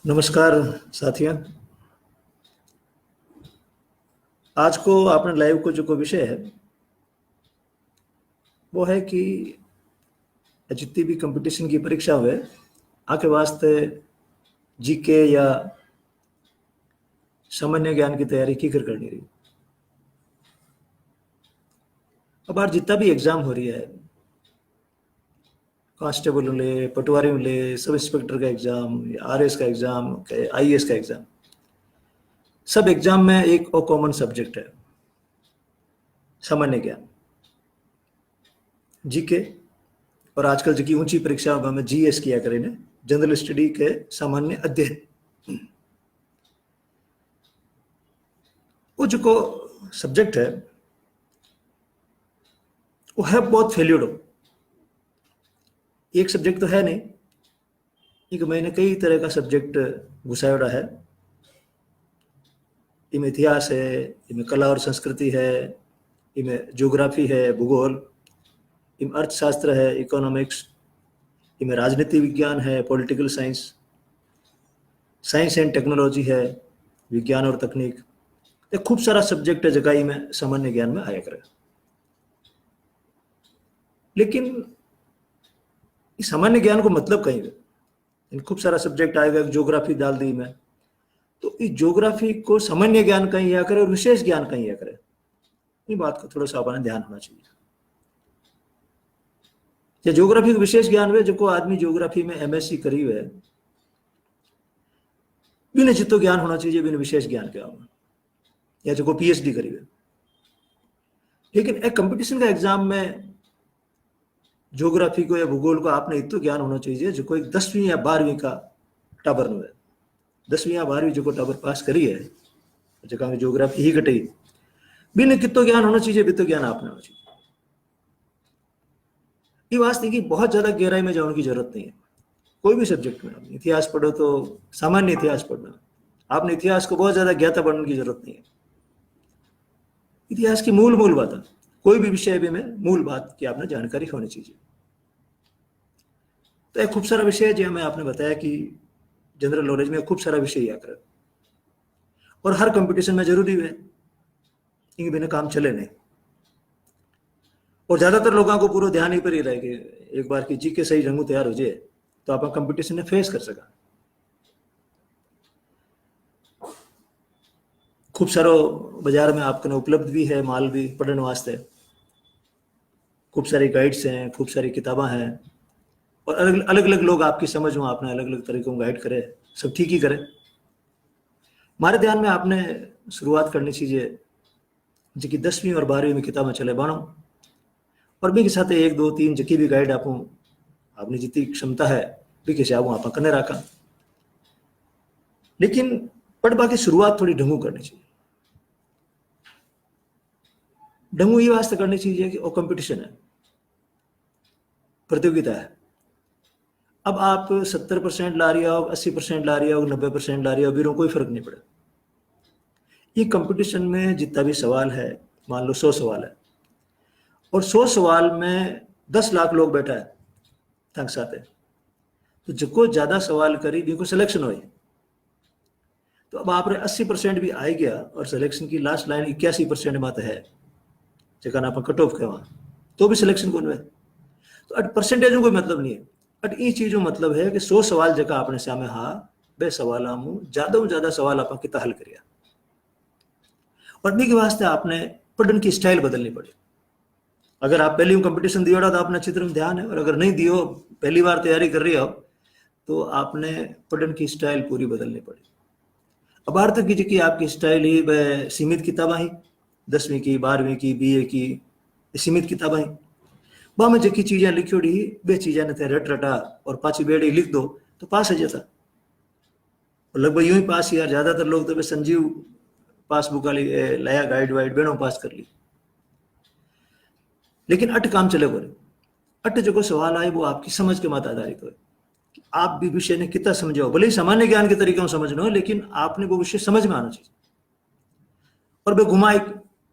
नमस्कार साथियों। आज को आपने लाइव को जो विषय है वो है कि जितनी भी कंपटीशन की परीक्षा हुए आके वास्ते जीके या सामान्य ज्ञान की तैयारी की कर करनी रही। अब आज जितना भी एग्जाम हो रही है, कांस्टेबल ले, पटवारी ले, सब इंस्पेक्टर का एग्जाम, आरएस का एग्जाम, आईएएस का एग्जाम, सब एग्जाम में एक और कॉमन सब्जेक्ट है सामान्य ज्ञान, जीके। और आजकल जो की ऊंची परीक्षाओं में जीएस किया करें, जनरल स्टडी के सामान्य अध्ययन। वो जो को सब्जेक्ट है वो है बहुत फेल्यूड हो। एक सब्जेक्ट तो है नहीं, एक मैंने कई तरह का सब्जेक्ट घुसाया है। इनमें इतिहास है, इनमें कला और संस्कृति है, इनमें ज्योग्राफी है, भूगोल, इनमें अर्थशास्त्र है, इकोनॉमिक्स, इनमें राजनीति विज्ञान है, political science, science and technology है, विज्ञान और तकनीक। ये खूब सारा सब्जेक्ट है जगह में सामान्य ज्ञान में आया करे। लेकिन इस सामान्य ज्ञान को मतलब कहीं है, इन खूब सारा सब्जेक्ट आएगा, ज्योग्राफी डाल दी मैं, तो इस ज्योग्राफी को सामान्य ज्ञान कहीं या करे और विशेष ज्ञान कहीं या करे। ये बात का थोड़ा सा अपना ध्यान होना चाहिए। या ज्योग्राफी को विशेष ज्ञान में जो आदमी ज्योग्राफी में एमएससी करी हुए बिना जितो ज्ञान होना चाहिए, बिना विशेष ज्ञान के या जो पीएचडी करी हुए। लेकिन एक कंपटीशन का एग्जाम में ज्योग्राफी को या भूगोल को आपने इतना ज्ञान होना चाहिए जो कोई 10वीं या 12वीं का टाबर है। 10वीं या 12वीं जो टाबर पास करी है, जगह में ज्योग्राफी ही घटी, बिना कितो ज्ञान होना चाहिए, बितो ज्ञान आपने होना चाहिए। ये वास्ते की बहुत ज्यादा गहराई में जाने की जरूरत नहीं है। कोई भी सब्जेक्ट में आप इतिहास पढ़ो तो सामान्य इतिहास पढ़ना, आपने इतिहास को बहुत ज्यादा ज्ञाता पढ़ने की जरूरत नहीं है। इतिहास की मूल बात, कोई भी विषय में मूल बात की आपने जानकारी होनी चाहिए। तो एक खूब सारा विषय जो मैं आपने बताया कि जनरल नॉलेज में खूब सारा विषय याद कर, और हर कंपटीशन में जरूरी है, इनके बिना काम चले नहीं। और ज्यादातर लोगों को पूरा ध्यान ही पर ही रहे कि एक बार की जी के सही रंगू तैयार हो जाए तो आप कंपटीशन में फेस कर सका। खूब सारो बाजार में आपको उपलब्ध भी है माल भी पढ़ने वास्ते, खूब सारी गाइड्स हैं, खूब सारी किताबें हैं, और अलग अलग लोग आपकी समझ में आपने अलग अलग तरीकों को गाइड करे, सब ठीक ही करे। हमारे ध्यान में आपने शुरुआत करनी चाहिए जो कि 10वीं और 12वीं में किताबें चले बानो, और भी के साथ 1 2 3 जकी भी गाइड आपू आपने जितनी क्षमता है भी के आप आप करने रखा। लेकिन पढ़वा की शुरुआत थोड़ी ढंगू करनी चाहिए। ढंगू ये वास्ते करनी चाहिए कि वो कंपटीशन है, प्रतियोगिता है। अब आप 70% ला रही हो, 80% ला रही हो, 90% ला रही हो, बीरों कोई फर्क नहीं पड़े। ये कंपटीशन में जितना भी सवाल है, मान लो 100 सवाल है, और 100 सवाल में 10 लाख लोग बैठा है थक साथ है, तो जिसको ज्यादा सवाल करी जिनको सिलेक्शन हो। तो अब आप 80% भी आ गया और सिलेक्शन की लास्ट लाइन 81% बात है, जगह आप कट ऑफ के तो भी सिलेक्शन कौन है। तो अट परसेंटेज कोई मतलब नहीं है, अट ये चीजों मतलब है कि 100 सवाल जगह आपने सामने हाँ बे सवाल ज्यादा सवाल आप कितना हल करिया। और के वास्ते आपने पढ़ने की स्टाइल बदलनी पड़ी। अगर आप पहली कंपटीशन दियो तो आपने अच्छी तरह ध्यान है, और अगर नहीं दियो, पहली बार तैयारी कर रही हो, तो आपने पढ़ने की स्टाइल पूरी बदलनी पड़ी। अब आर तक की आपकी स्टाइल ही वह सीमित किताबें ही, 10वीं की, 12वीं की, बीए की सीमित किताबें ही, वह में जकी चीजें लिखी वे चीजें ने रट रटा और पाची बेड़ी लिख दो तो पास हो जाता। और लगभग यूं ही पास यार, ज्यादातर लोग तो संजीव पासबुक वाली लाया गाइड वाइड बेनो पास कर ली। लेकिन अट काम चले बोले, अट जो सवाल आए वो आपकी समझ के मत आधारित हो। आप भी विषय ने कितना समझो, भले ही सामान्य ज्ञान के तरीके में समझना हो, लेकिन आपने वो विषय समझ में आना चाहिए। और वे घुमाए,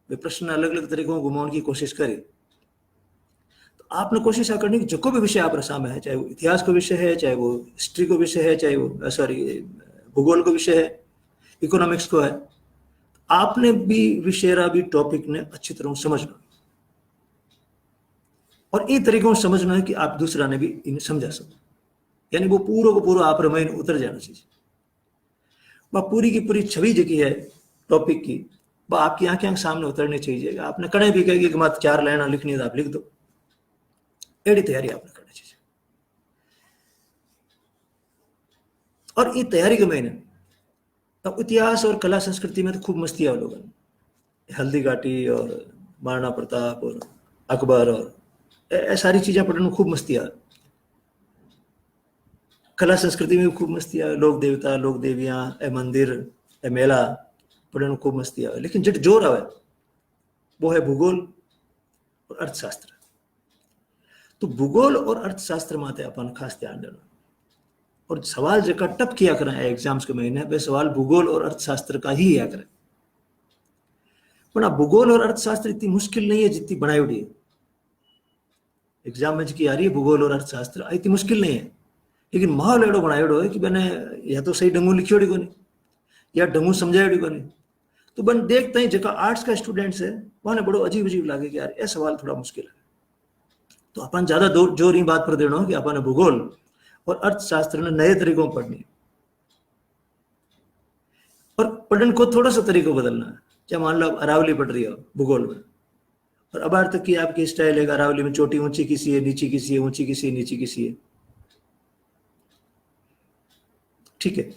वे प्रश्न अलग अलग तरीकों घुमाने की कोशिश करे। तो आपने कोशिश करनी कि जो भी विषय आप सामने है, चाहे वो इतिहास का विषय है, चाहे वो हिस्ट्री का विषय है, चाहे वो सॉरी भूगोल का विषय है, इकोनॉमिक्स को है, आपने भी विषय भी टॉपिक ने अच्छी तरह समझना और इन तरीकों से समझना है कि आप दूसरा ने भी इन्हें समझा सको, यानी वो पूरा को पूरा आप रामायण उतर जाना चाहिए। वह पूरी की पूरी छवि जगी है टॉपिक की, वह आपकी आंखें सामने उतरनी चाहिए। आपने कड़े भी कहेगी कि मत 4 लाइन लिखनी है तो आप लिख दो, एडी तैयारी आपने करनी चाहिए। और ये तैयारी के महीने अब इतिहास और कला संस्कृति में तो खूब मस्ती है लोगों ने, हल्दी घाटी और महाराणा प्रताप और अकबर और सारी चीजें पढ़ने में खूब मस्ती है। कला संस्कृति में भी खूब मस्ती है, लोक देवता, लोक देवियां, मंदिर, मेला पढ़ने में खूब मस्ती है। लेकिन जो जोर आवे वो है भूगोल और अर्थशास्त्र। तो भूगोल और अर्थशास्त्र माते अपन खास ध्यान देना। और सवाल जगह टप किया करें एग्जाम्स के महीने वे सवाल भूगोल और अर्थशास्त्र का ही किया करें, पर भूगोल और अर्थशास्त्र इतनी मुश्किल नहीं है जितनी बनाई हुई है। एग्जाम में जी आ रही है भूगोल और अर्थशास्त्र इतनी मुश्किल नहीं है, लेकिन माहौल एडो बनाएड़ो है कि मैंने या तो सही ढंगू लिखियोड़ी को नहीं या ढंगू समझायोड़ी को नहीं। तो बन देखते ही जगह आर्ट्स का स्टूडेंट्स है वहां बड़ो अजीब अजीब लगे कि यार ये सवाल थोड़ा मुश्किल है। तो अपन ज्यादा जोर ही बात पर देना कि अपन भूगोल और अर्थशास्त्र ने नए तरीकों पढ़नी और पढ़ने को थोड़ा सा तरीको बदलना है। चाहे मान लो अरावली पढ़ रही हो भूगोल में और अब तक की आपकी स्टाइल है अरावली में चोटी ऊंची किसी है, नीची किसी है, ऊंची किसी है, नीची किसी है, ठीक है।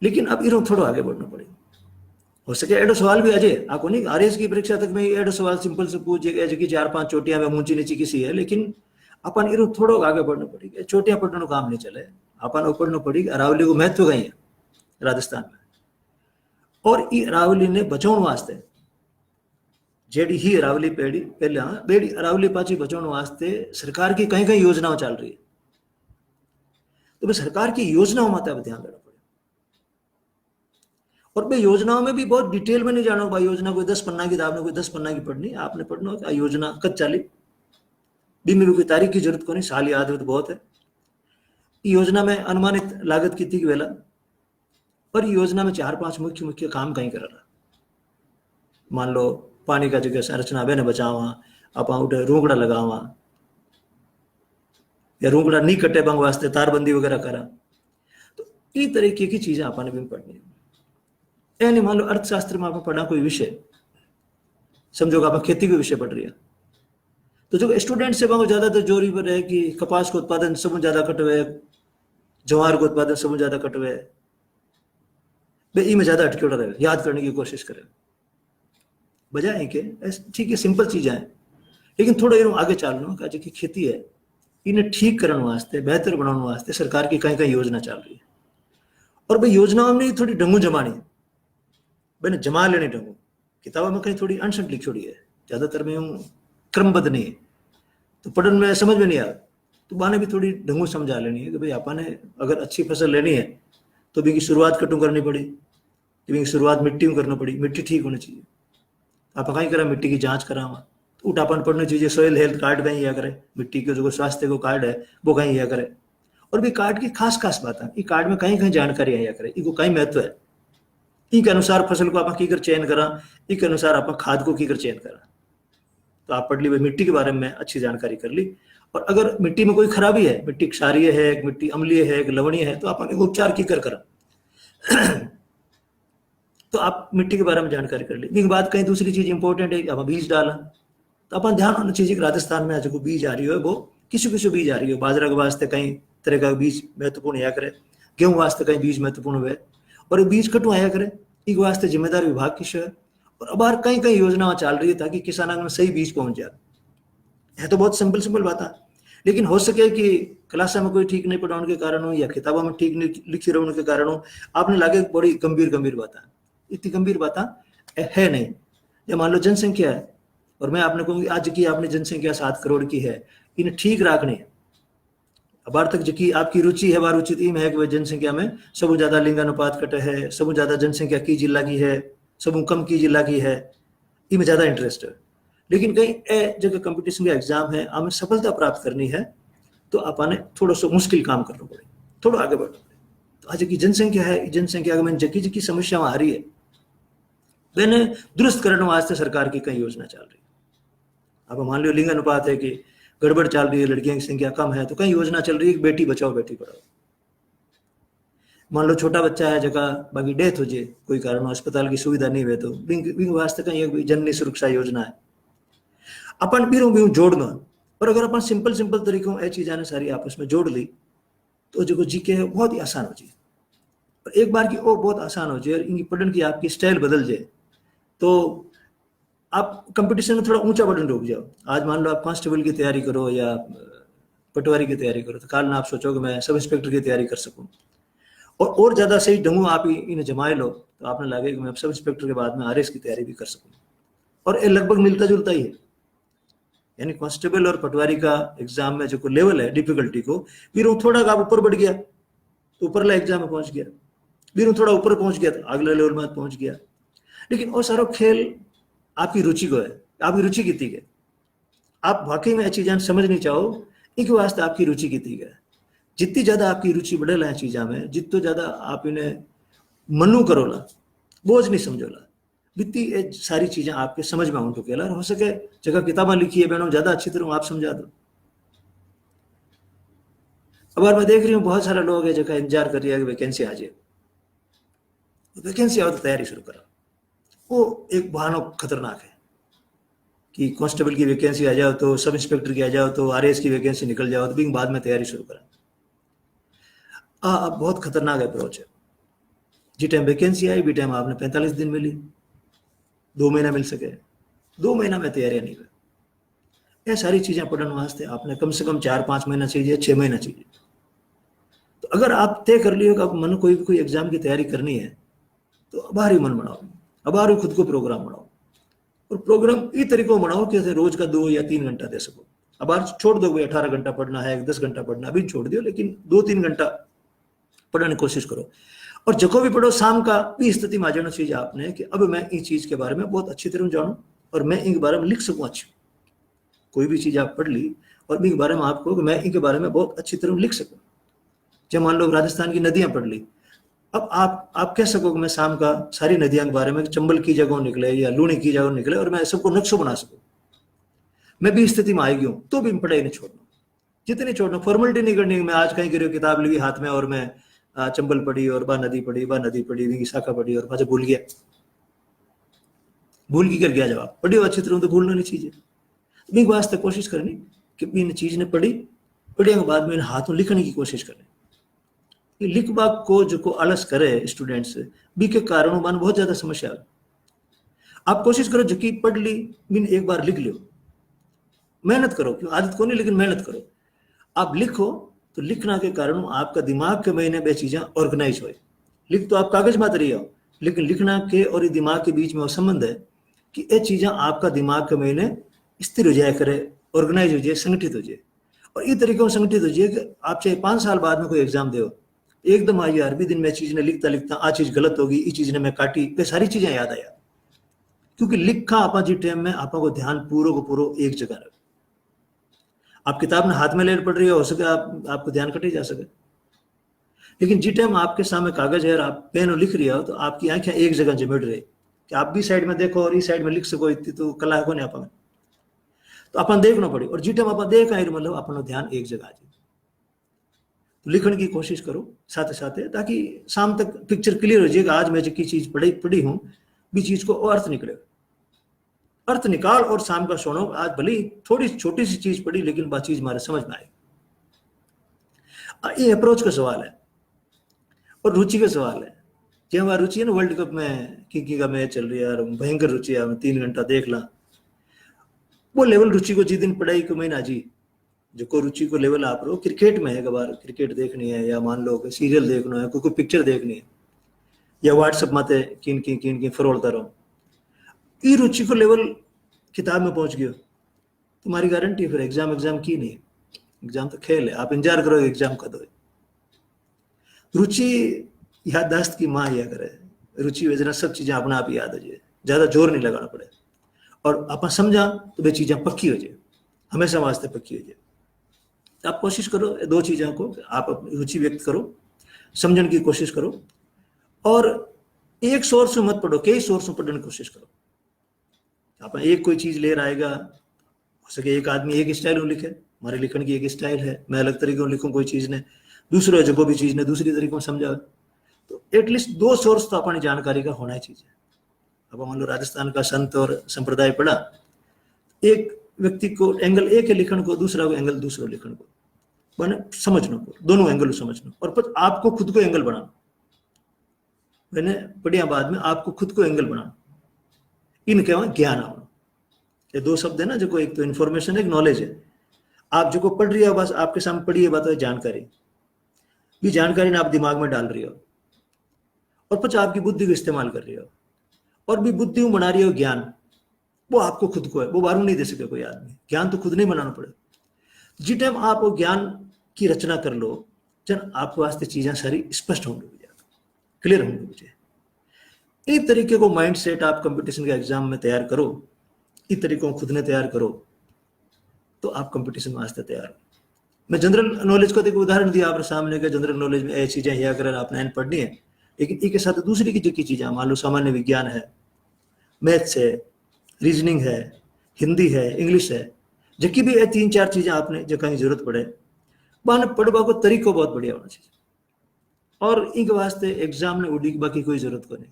लेकिन अब इरो थोड़ा आगे बढ़ना पड़ेगा। हो सके एडो सवाल भी अजय आपको नहीं आरएस की परीक्षा तक में एडो सवाल सिंपल से पूछ कि 4-5 चोटियां में ऊंची नीची किसी है, लेकिन अपन इरो थोड़ा आगे बढ़ना पड़ेगा। चोटियां पढ़ने काम नहीं चले, अपन पढ़ना पड़ेगा अरावली को महत्व कहीं है राजस्थान में। और ये अरावली ने बचाने वास्ते जेडी ही अरावली पेड़ी पहले बेड़ी अरावली पाची बचाने वास्ते सरकार की कहीं कहीं योजनाएं चल रही है। तो भाई सरकार की योजनाओं में ध्यान देना पड़ेगा। और भाई योजनाओं में भी बहुत डिटेल में नहीं जाना भाई योजना कोई 10 पन्ना की आपने कोई 10 पन्ना की पढ़नी, आपने पढ़ना हो योजना कद चाली बीमी भी कोई तारीख की जरूरत को नहीं, साल याद तो बहुत है। योजना में अनुमानित लागत कितनी की वेला पर योजना में 4-5 मुख्य मुख्य काम कहीं कर रहा। मान लो पानी का जगह संरचना बहने बचावा, आप उठे रोकड़ा लगावा या रोकड़ा नहीं कटे बंग वास्ते तारबंदी वगैरह करा। तो इस तरीके की चीजें आपने भी पढ़नी है। यानी मान लो अर्थशास्त्र में आप पढ़ा कोई विषय, समझो आप खेती का विषय पढ़ रही है, तो जो स्टूडेंट से ज्यादातर जोरी पर है कि कपास का उत्पादन सब ज्यादा कटवे, ज्वार का उत्पादन सब ज्यादा कटवे, में ज्यादा अटके रहे, याद करने की कोशिश करें बजाय के ठीक है सिंपल चीजें हैं। लेकिन थोड़ा आगे चलना का जो खेती है इन्हें ठीक करने वास्ते बेहतर बनाने वास्ते सरकार की कहीं कहीं योजना चल रही है। और भाई योजनाओं में थोड़ी ढंगू जमानी मैंने जमा लेनी ढंगू, किताबों में कहीं थोड़ी अनसंट लिखी है, ज्यादातर में क्रमबद्ध नहीं है, तो पढ़ने में समझ में नहीं आया। तो बाने भी थोड़ी ढंगू समझा लेनी है कि भाई आपने अगर अच्छी फसल लेनी है तो भी की शुरुआत कटू करनी पड़ी, तो शुरुआत मिट्टी में करनी पड़ी, मिट्टी ठीक होनी चाहिए। आप कहीं करा मिट्टी की जांच करावा तो उठापन पढ़ना चाहिए, सॉइल हेल्थ कार्ड कहीं या करे, मिट्टी के जो स्वास्थ्य को कार्ड है वो कहीं या करे। और भी कार्ड की खास खास बात है, कार्ड में कहीं कहीं जानकारी आया करे, इको कहीं महत्व है, इनके अनुसार फसल को आप कीकर चयन करा, इनके अनुसार आप खाद को कीकर चयन करा। तो आप पढ़ ली मिट्टी के बारे में अच्छी जानकारी कर ली। और अगर मिट्टी में कोई खराबी है, मिट्टी क्षारीय है, मिट्टी अम्लीय है, लवणीय है, तो आप उपचार कीकर करा। तो आप मिट्टी के बारे में जानकारी कर ली। बात कहीं दूसरी चीज इंपॉर्टेंट है कि आप बीज डाला, तो अपन ध्यान होना चाहिए कि राजस्थान में जो बीज आ रही है वो किसी किसी बीज आ रही है। बाजरा के वास्ते कहीं तरह का बीज महत्वपूर्ण आया करे, गेहूं वास्ते कहीं बीज महत्वपूर्ण हुए, और बीज कटू आया करे, एक वास्ते जिम्मेदार विभाग की है। और अब कहीं कहीं योजना चल रही है ताकि किसानों में सही बीज पहुंच जाए। है तो बहुत सिंपल सिंपल बात है, लेकिन हो सके कि क्लास में कोई ठीक नहीं पढ़ाने के कारण हो या किताबों में ठीक नहीं लिखी रहने के कारण हो, आपने लागे बड़ी गंभीर गंभीर बात है। इतनी गंभीर बात है नहीं। या मान लो जनसंख्या है और मैं आपने कहूँगी आज की आपने जनसंख्या 7 करोड़ की है, इन्हें ठीक रखनी है। अब तक जो आपकी रुचि है वह रुचि में है कि जनसंख्या में सब ज्यादा लिंगानुपात कटे है, सब ज्यादा जनसंख्या की जिला की है, सब कम की जिला की है, इनमें ज्यादा इंटरेस्ट है। लेकिन कहीं जगह कंपटीशन का एग्जाम है, हमें सफलता प्राप्त करनी है तो आपने थोड़ा सा मुश्किल काम करना पड़े, थोड़ा आगे बढ़ना पड़े। तो आज की जनसंख्या है, जनसंख्या में जकी जकी समस्या आ रही है मैंने दुरुस्त करने वास्ते सरकार की कई योजना चल रही है। अब मान लो लिंग अनुपात है कि गड़बड़ चल रही है, लड़कियों की संख्या कम है, तो कई योजना चल रही है, बेटी बचाओ बेटी पढ़ाओ। मान लो छोटा बच्चा है जगह बाकी डेथ हो जाए कोई कारण हो, अस्पताल की सुविधा नहीं हुए तो विंग वास्ते कहीं जननी सुरक्षा योजना है, अपन बीरों भी जोड़ना। और अगर अपन सिंपल सिंपल तरीकों ये चीज़ें सारी आपस में जोड़ ली तो जो जीके है बहुत ही आसान हो जाए। और एक बार की वो बहुत आसान हो जाए और इनकी पढ़ने की आपकी स्टाइल बदल जाए तो आप कंपटीशन में थोड़ा ऊंचा बटन रोक जाओ। आज मान लो आप कांस्टेबल की तैयारी करो या पटवारी की तैयारी करो, तो कल ना आप सोचो कि मैं सब इंस्पेक्टर की तैयारी कर सकूं, और ज़्यादा सही ढंगू आप इन्हें जमाए लो तो आपने लगे कि मैं सब इंस्पेक्टर के बाद में आरएस की तैयारी भी कर सकूं। और ये लगभग मिलता जुलता ही है, यानी कांस्टेबल और पटवारी का एग्जाम में जो लेवल है डिफिकल्टी को, फिर वो थोड़ा आप ऊपर बढ़ गया तो ऊपरला एग्जाम में पहुंच गया, फिर वो थोड़ा ऊपर पहुंच गया तो अगले लेवल में पहुंच गया। लेकिन वो सारा खेल आपकी रुचि को है, आपकी रुचि कितनी है, आप वाकई में चीज़ें समझनी चाहो इनके वास्ते आपकी रुचि कितनी है। जितनी ज़्यादा आपकी रुचि बढ़ेला है चीज़ा में, जितो ज़्यादा आप इन्हें मनु करोला, बोझ नहीं समझोला, जितनी सारी चीज़ें आपके समझ में उनको केला, हो सके जगह किताबें लिखी है बहनों ज़्यादा अच्छी तरह आप समझा दो। अब मैं देख रही हूँ बहुत सारे लोग हैं जगह इंतजार कर रही है कि वैकेंसी आ जाए, वैकेंसी आओ तो तैयारी शुरू करो। वो एक बहाना खतरनाक है कि कांस्टेबल की वैकेंसी आ जाओ तो सब इंस्पेक्टर की आ जाओ तो आरएस की वैकेंसी निकल जाओ तो भी बाद में तैयारी शुरू करें। बहुत खतरनाक अप्रोच है। जी टाइम वैकेंसी आई भी टाइम आपने 45 दिन मिली, 2 महीना मिल सके, 2 महीना में तैयारियां नहीं हुई। ये सारी चीजें पढ़ने वास्ते आपने कम से कम 4-5 महीना चाहिए, 6 महीना चाहिए। तो अगर आप तय कर लियो कि अब मन कोई एग्जाम की तैयारी करनी है तो अबार ही मन बनाओ, अबार ही खुद को प्रोग्राम बनाओ, और प्रोग्राम इस तरीके बनाओ कि रोज का 2 या 3 घंटा दे सको। अबार छोड़ दो 18 घंटा पढ़ना है, 10 घंटा पढ़ना अभी छोड़ दियो, लेकिन 2-3 घंटा पढ़ने की कोशिश करो। और जको भी पढ़ो शाम का भी स्थिति में आ जाना चाहिए आपने कि अब मैं इस चीज के बारे में बहुत अच्छी तरह जानूं और मैं इनके बारे में लिख सकूं अच्छी। कोई भी चीज आप पढ़ ली और इनके बारे में आपको कि मैं इनके बारे में बहुत अच्छी तरह लिख सकूं। जब मान लो राजस्थान की नदियां पढ़ ली, अब आप कह सको कि मैं शाम का सारी नदियों के बारे में चंबल की जगह निकले या लूणी की जगह निकले और मैं सबको नक्शो बना सकूं। मैं भी स्थिति में आएगी हूं तो भी पढ़ाई नहीं छोड़ना, जितनी छोड़ना, फॉर्मेलिटी नहीं करनी। मैं आज कहीं करियो किताब ली हाथ में और मैं चंबल पढ़ी और बा नदी पढ़ी शाखा पढ़ी और मुझे भूल गया, भूल की कर गया जवाब। पढ़ी अच्छी तरह तो भूलना नहीं चाहिए। भी वास्ते कोशिश करनी कि इन चीज ने पढ़ी के बाद में हाथों लिखने की कोशिश करनी। लिखबा को जो को आलस करे स्टूडेंट्स बी के कारणों मान बहुत ज्यादा समस्या है। आप कोशिश करो जो कि पढ़ ली बिन एक बार लिख लो, मेहनत करो, क्यों आदत को नहीं लेकिन मेहनत करो। आप लिखो तो लिखना के कारण आपका दिमाग के महीने बे चीजें ऑर्गेनाइज हो। लिख तो आप कागज मत रही हो, लेकिन लिखना के और ये दिमाग के बीच में वो संबंध है कि ये चीजें आपका दिमाग के महीने स्थिर हो जाए करे, ऑर्गेनाइज हो जाए, संगठित हो जाए। और इस तरीके से संगठित हो जाए कि आप चाहे 5 साल बाद में कोई एग्जाम दो, एकदम आई यार भी दिन में चीज ने लिखता लिखता आ चीज गलत होगी, इस चीज ने मैं काटी, ये सारी चीजें याद आया। क्योंकि लिखा आपा जी टाइम में आपको ध्यान पूरा को पूरा एक जगह रहे। आप किताब ने हाथ में ले पढ़ रही हो सके आपको ध्यान कटे जा सके, लेकिन जी टाइम आपके सामने कागज है और आप पेन लिख रही हो तो आपकी आंखें एक जगह जमेट रही कि आप भी साइड में देखो और इस साइड में लिख सको, इतनी तो कला को नहीं आप में। तो अपन देखना पड़े और जी टाइम आप देख आए मतलब अपना ध्यान एक जगह आ जाए। तो लिखने की कोशिश करो साथ साथ, ताकि शाम तक पिक्चर क्लियर हो जाएगा। आज मैं जो की चीज पढ़ी हूँ भी चीज को अर्थ निकले, अर्थ निकाल और शाम का सोनो। आज भले थोड़ी छोटी सी चीज पढ़ी लेकिन बात चीज हमारे समझ में आई। ये अप्रोच का सवाल है और रुचि का सवाल है। जो हमारी रुचि है ना, वर्ल्ड कप में की का मैच चल रही है और भयंकर रुचि है, 3 घंटा देख ला, वो लेवल रुचि को जिस दिन पढ़ाई को महीना जी जो को रुचि को लेवल आप रो क्रिकेट में है, कबार क्रिकेट देखनी है या मान लो सीरियल देखना है, कोई पिक्चर देखनी है या व्हाट्सएप माते किन फरोलता रहो, ये रुचि को लेवल किताब में पहुंच गयो तुम्हारी गारंटी फिर एग्जाम की नहीं। एग्जाम तो खेल है, आप इंतजार करो एग्जाम का दो। रुचि याददाश्त की माँ या करे, रुचि वजह सब चीजें अपने आप याद हो जाए, ज्यादा जोर नहीं लगाना पड़े और आप समझा तो वे चीजें पक्की हो जाए, हमेशा वास्ते पक्की हो जाए। तो आप कोशिश करो 2 चीजों को, आप अपनी रुचि व्यक्त करो समझने की कोशिश करो और एक सोर्स में मत पढ़ो, कई सोर्स में पढ़ने की कोशिश करो। आप एक कोई चीज ले आएगा, हो सके एक आदमी एक स्टाइल में लिखे, हमारे लिखने की एक स्टाइल है, मैं अलग तरीके में लिखूं कोई चीज ने, दूसरे जगह भी चीज ने दूसरी तरीके में समझा, तो एटलीस्ट दो सोर्स तो अपनी जानकारी का होना ही चाहिए। अब मान लो राजस्थान का संत और संप्रदाय पढ़ा, एक व्यक्ति को एंगल एक है लिखण को, दूसरा को एंगल दूसरा लिखण को, मैंने समझना को दोनों एंगल समझना, और फिर आपको खुद को एंगल बनाना। मैंने पढ़िया बाद में आपको खुद को एंगल बनाना, इन कहवा ज्ञान आवना। ये दो शब्द है ना, जो एक तो इन्फॉर्मेशन है, एक नॉलेज है। आप जो को पढ़ रही हो बस आपके सामने पढ़ी है बात है जानकारी, भी जानकारी ने आप दिमाग में डाल रही हो और फिर आपकी बुद्धि को इस्तेमाल कर रही हो और भी बुद्धि में बना रही हो ज्ञान, वो आपको खुद को है, वो बाहरों नहीं दे सके कोई आदमी। ज्ञान तो खुद नहीं बनाना पड़े। जिस टाइम आप वो ज्ञान की रचना कर लो, जन आपके वास्ते चीजें सारी स्पष्ट होंगी, क्लियर होंगी। मुझे इस तरीके को माइंड सेट आप कंपटीशन के एग्जाम में तैयार करो, इस तरीकों को खुद ने तैयार करो, तो आप कंपटीशन वास्ते तैयार हो। मैं जनरल नॉलेज को देखो उदाहरण दिया आपके सामने के, जनरल नॉलेज में ऐसी चीजें या अगर आपने पढ़नी है, लेकिन इसके साथ दूसरी की चीजें, मान लो सामान्य विज्ञान है, मैथ्स है, रीजनिंग है, हिंदी है, इंग्लिश है, जबकि भी ये 3-4 चीजें आपने जगह की जरूरत पड़े, वहां पढ़वा को तरीको बहुत बढ़िया होना चाहिए। और इनके वास्ते एग्जाम में उड़ी बाकी कोई जरूरत को नहीं।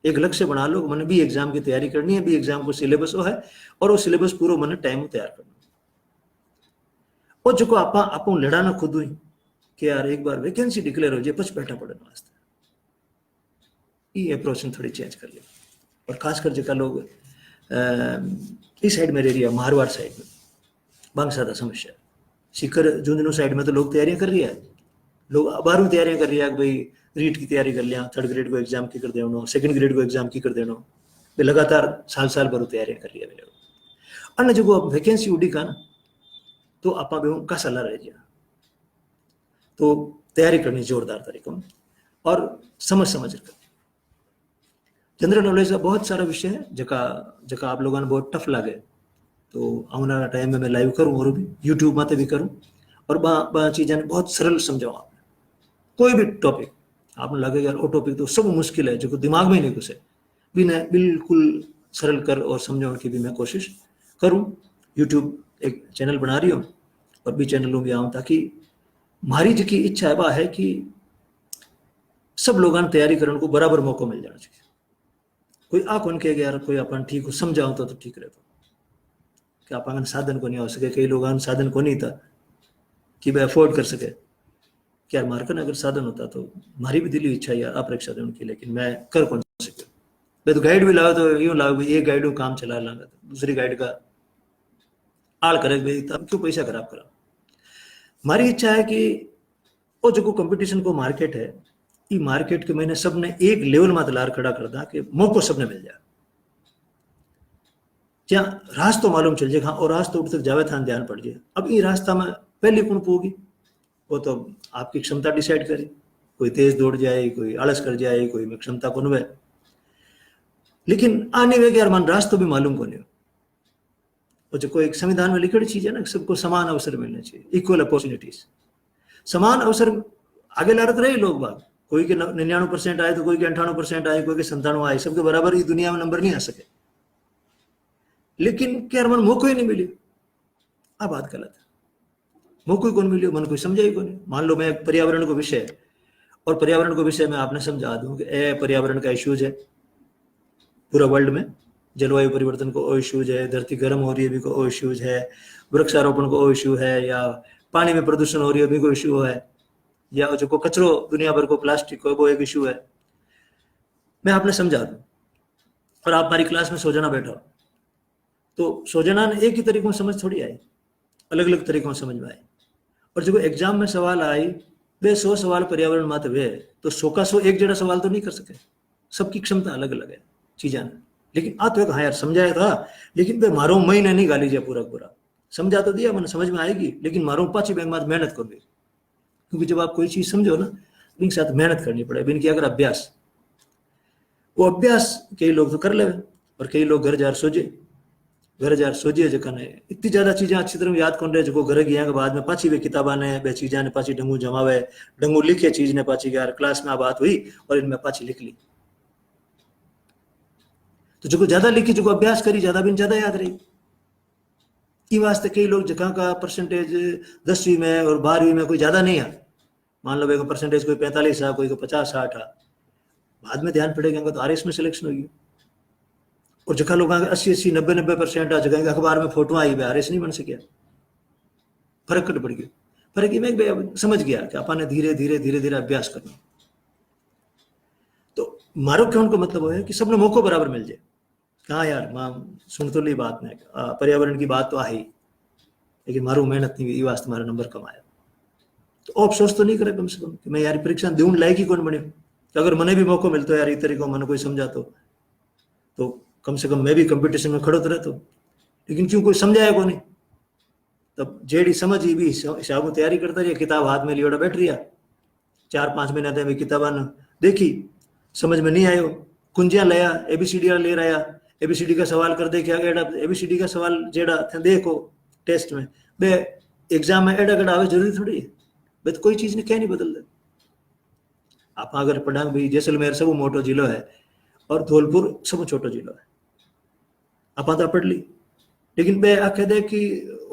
एक लक्ष्य बना लो, मैंने भी एग्जाम की तैयारी करनी है, भी एग्जाम को सिलेबस वो है और वो सिलेबस पूरा मैंने टाइम तैयार करना। और जो आप लड़ाना खुद हुई कि यार एक बार वैकेंसी डिक्लेयर हो जाए, पछ बैठा पड़ने वास्ते, ये अप्रोच थोड़ी चेंज कर लिया। और खासकर जो लोग इस साइड में एरिया मारवाड़ साइड में बहुत ज्यादा समस्या, सीकर झुंझुनू साइड में तो लोग तैयारियां कर रही है, लोग 12वीं तैयारियां कर रही है, भाई रीट की तैयारी कर लिया, 3rd ग्रेड को एग्जाम की कर देना, 2nd ग्रेड को एग्जाम की कर देना, लगातार साल भर तैयारियां कर रही है। अन्य जो अब वैकेंसी उड़ी का ना, तो आप का सलाह रह जाए, तो तैयारी करनी जोरदार तरीकों में और समझ कर। जनरल नॉलेज का बहुत सारा विषय है जका आप लोगों ने बहुत टफ लगे, तो आने वाला टाइम में मैं लाइव करूँ और भी यूट्यूब माते भी करूँ, और बा चीज़ें बहुत सरल समझाऊँ। आपने कोई भी टॉपिक आपने लगे यार वो टॉपिक तो सब मुश्किल है, जो दिमाग में नहीं घुसे, भी ने बिल्कुल सरल कर और समझाने की भी मैं कोशिश करूँ। यूट्यूब एक चैनल बना रही हूँ और भी चैनलों में आऊँ, ताकि हमारी जी की इच्छा है वह है कि सब लोगों ने तैयारी करने को बराबर मौका मिल जाना चाहिए। कोई आ कौन कहे यार कोई अपन ठीक हो समझाओ तो ठीक रहता, कि अपन साधन को नहीं हो सके, कई लोग साधन को नहीं था कि भाई अफोर्ड कर सके, क्या मार्कन अगर साधन होता तो हमारी भी दिली इच्छा यार अपरीक्षा देने की, लेकिन मैं कर कौन सके। मैं तो गाइड भी लाओ तो यूं लाओ, एक गाइड को काम चला लागा, दूसरी गाइड का आड़ करे भाई, तब क्यों पैसा खराब करा। हमारी इच्छा है कि वो जो कंपटीशन को मार्केट है, ये मार्केट के मैंने सबने एक लेवल में तलार खड़ा कर दा कि मौको सबने मिल जाए, क्या रास्ता मालूम चल जाए, हाँ और रास्ता उठ तक जावे था ध्यान पड़ जाए। अब ये रास्ता में पहले कौन पोगी, वो तो आपकी क्षमता डिसाइड करे, कोई तेज दौड़ जाए, कोई आलस कर जाए, कोई में क्षमता को नवे, लेकिन आने वे यार मन रास्ता भी मालूम को नहीं। और जो कोई एक संविधान में लिखी चीज है ना, सबको समान अवसर मिलने चाहिए, इक्वल अपॉर्चुनिटीज, समान अवसर आगे लड़ते रहे लोग बाग, कोई के 99% आए तो कोई के 98% आए, कोई के 97 आए, सबके बराबर ही दुनिया में नंबर नहीं आ सके, लेकिन क्या मन मौको ही नहीं मिली। अब बात गलत है, मौको ही कौन मिली, मन कोई समझा ही कौन। मान लो मैं पर्यावरण को विषय, और पर्यावरण को विषय में आपने समझा दूं कि पर्यावरण का इश्यूज है पूरा वर्ल्ड में, जलवायु परिवर्तन को इश्यूज है, धरती गर्म हो रही है भी को इश्यूज है, वृक्षारोपण को इश्यू है, या पानी में प्रदूषण हो रही है भी को इश्यू है, या जो को कचरो दुनिया भर को प्लास्टिक को वो एक इश्यू है। मैं आपने समझा दूं और आप हमारी क्लास में सोजना बैठा हो, तो सोजना ने एक ही तरीकों से समझ थोड़ी आई, अलग अलग तरीकों से समझ में आई। और जब एग्जाम में सवाल आई, वे 100 सवाल पर्यावरण माते वे, तो 100 का 100 एक जड़ा सवाल तो नहीं कर सके, सबकी क्षमता अलग अलग है चीजें। लेकिन आ तो हाँ यार समझाया था, लेकिन वे मारो महीने नहीं गाली जाए पूरा समझा तो दिया, मैंने समझ में आएगी, लेकिन मारो 5 बैंक बाद मेहनत कर दी, क्योंकि जब आप कोई चीज समझो ना, इनके साथ मेहनत करनी पड़े। इनकी अगर अभ्यास, वो अभ्यास कई लोग तो कर ले और कई लोग घर जार सोचे, घर जार सोचिए जका ने इतनी ज्यादा चीजें अच्छी तरह याद कौन रहे जो घर गया के बाद में पाची वे किताबा ने बे चीजा ने पाची डंगू जमावे डंगू लिखे चीज ने पाची यार क्लास में आ बात हुई और इनमें पाची लिख ली। तो जो ज्यादा लिखी जो अभ्यास करी ज्यादा भी ज्यादा याद रही। ई वास्ते कई लोग जगह का परसेंटेज 10वीं में और 12वीं में कोई ज्यादा नहीं है, मान लो परसेंटेज कोई 45 है कोई 50-60 है, बाद में ध्यान पड़ेगा तो आरएस में सिलेक्शन होगी। और जगह लोग 80-90% आ जगह अखबार में फोटो आई आरएस नहीं बन सके, फर्क कट पड़ गया। फर्क ये मैं समझ गया कि अपन ने धीरे धीरे धीरे धीरे अभ्यास करना। तो मारो कहने को मतलब है कि सबने मौको बराबर मिल जाए। कहा यार मां सुन तो ली बात ने पर्यावरण की बात तो आई, लेकिन मारू मेहनत नहीं हुई वास्ते मारा नंबर कमाया। तो अफसोस तो नहीं करे कम से कम कि मैं यार परीक्षा दून लायक ही कौन बने। तो अगर मैंने भी मौको मिलता यार इस तरीके मैंने कोई समझा तो कम से कम मैं भी कंपटीशन में खड़ो तो रहता। लेकिन क्यों कोई समझाया को नहीं, तब जेडी समझ ही भी हिसाब तैयारी करता रही, किताब हाथ में लियोड़ा बैठ रहा 4-5 महीने थे किताबा ने देखी, समझ में नहीं आयो, कुंजिया लाया एबीसीडी ले रहा, एबीसीडी का सवाल कर दे क्या एबीसीडी का सवाल जेड़ा थे देखो टेस्ट में बे एग्जाम में एडा गड़ा आवे जरूरी थोड़ी है बे, तो कोई चीज ने क्या नहीं बदल दे। आप अगर पढ़ा भाई जैसलमेर सब मोटो जिलो है और धौलपुर सब छोटो जिलो है, आप तो पढ़ ली, लेकिन बे आखे दे कि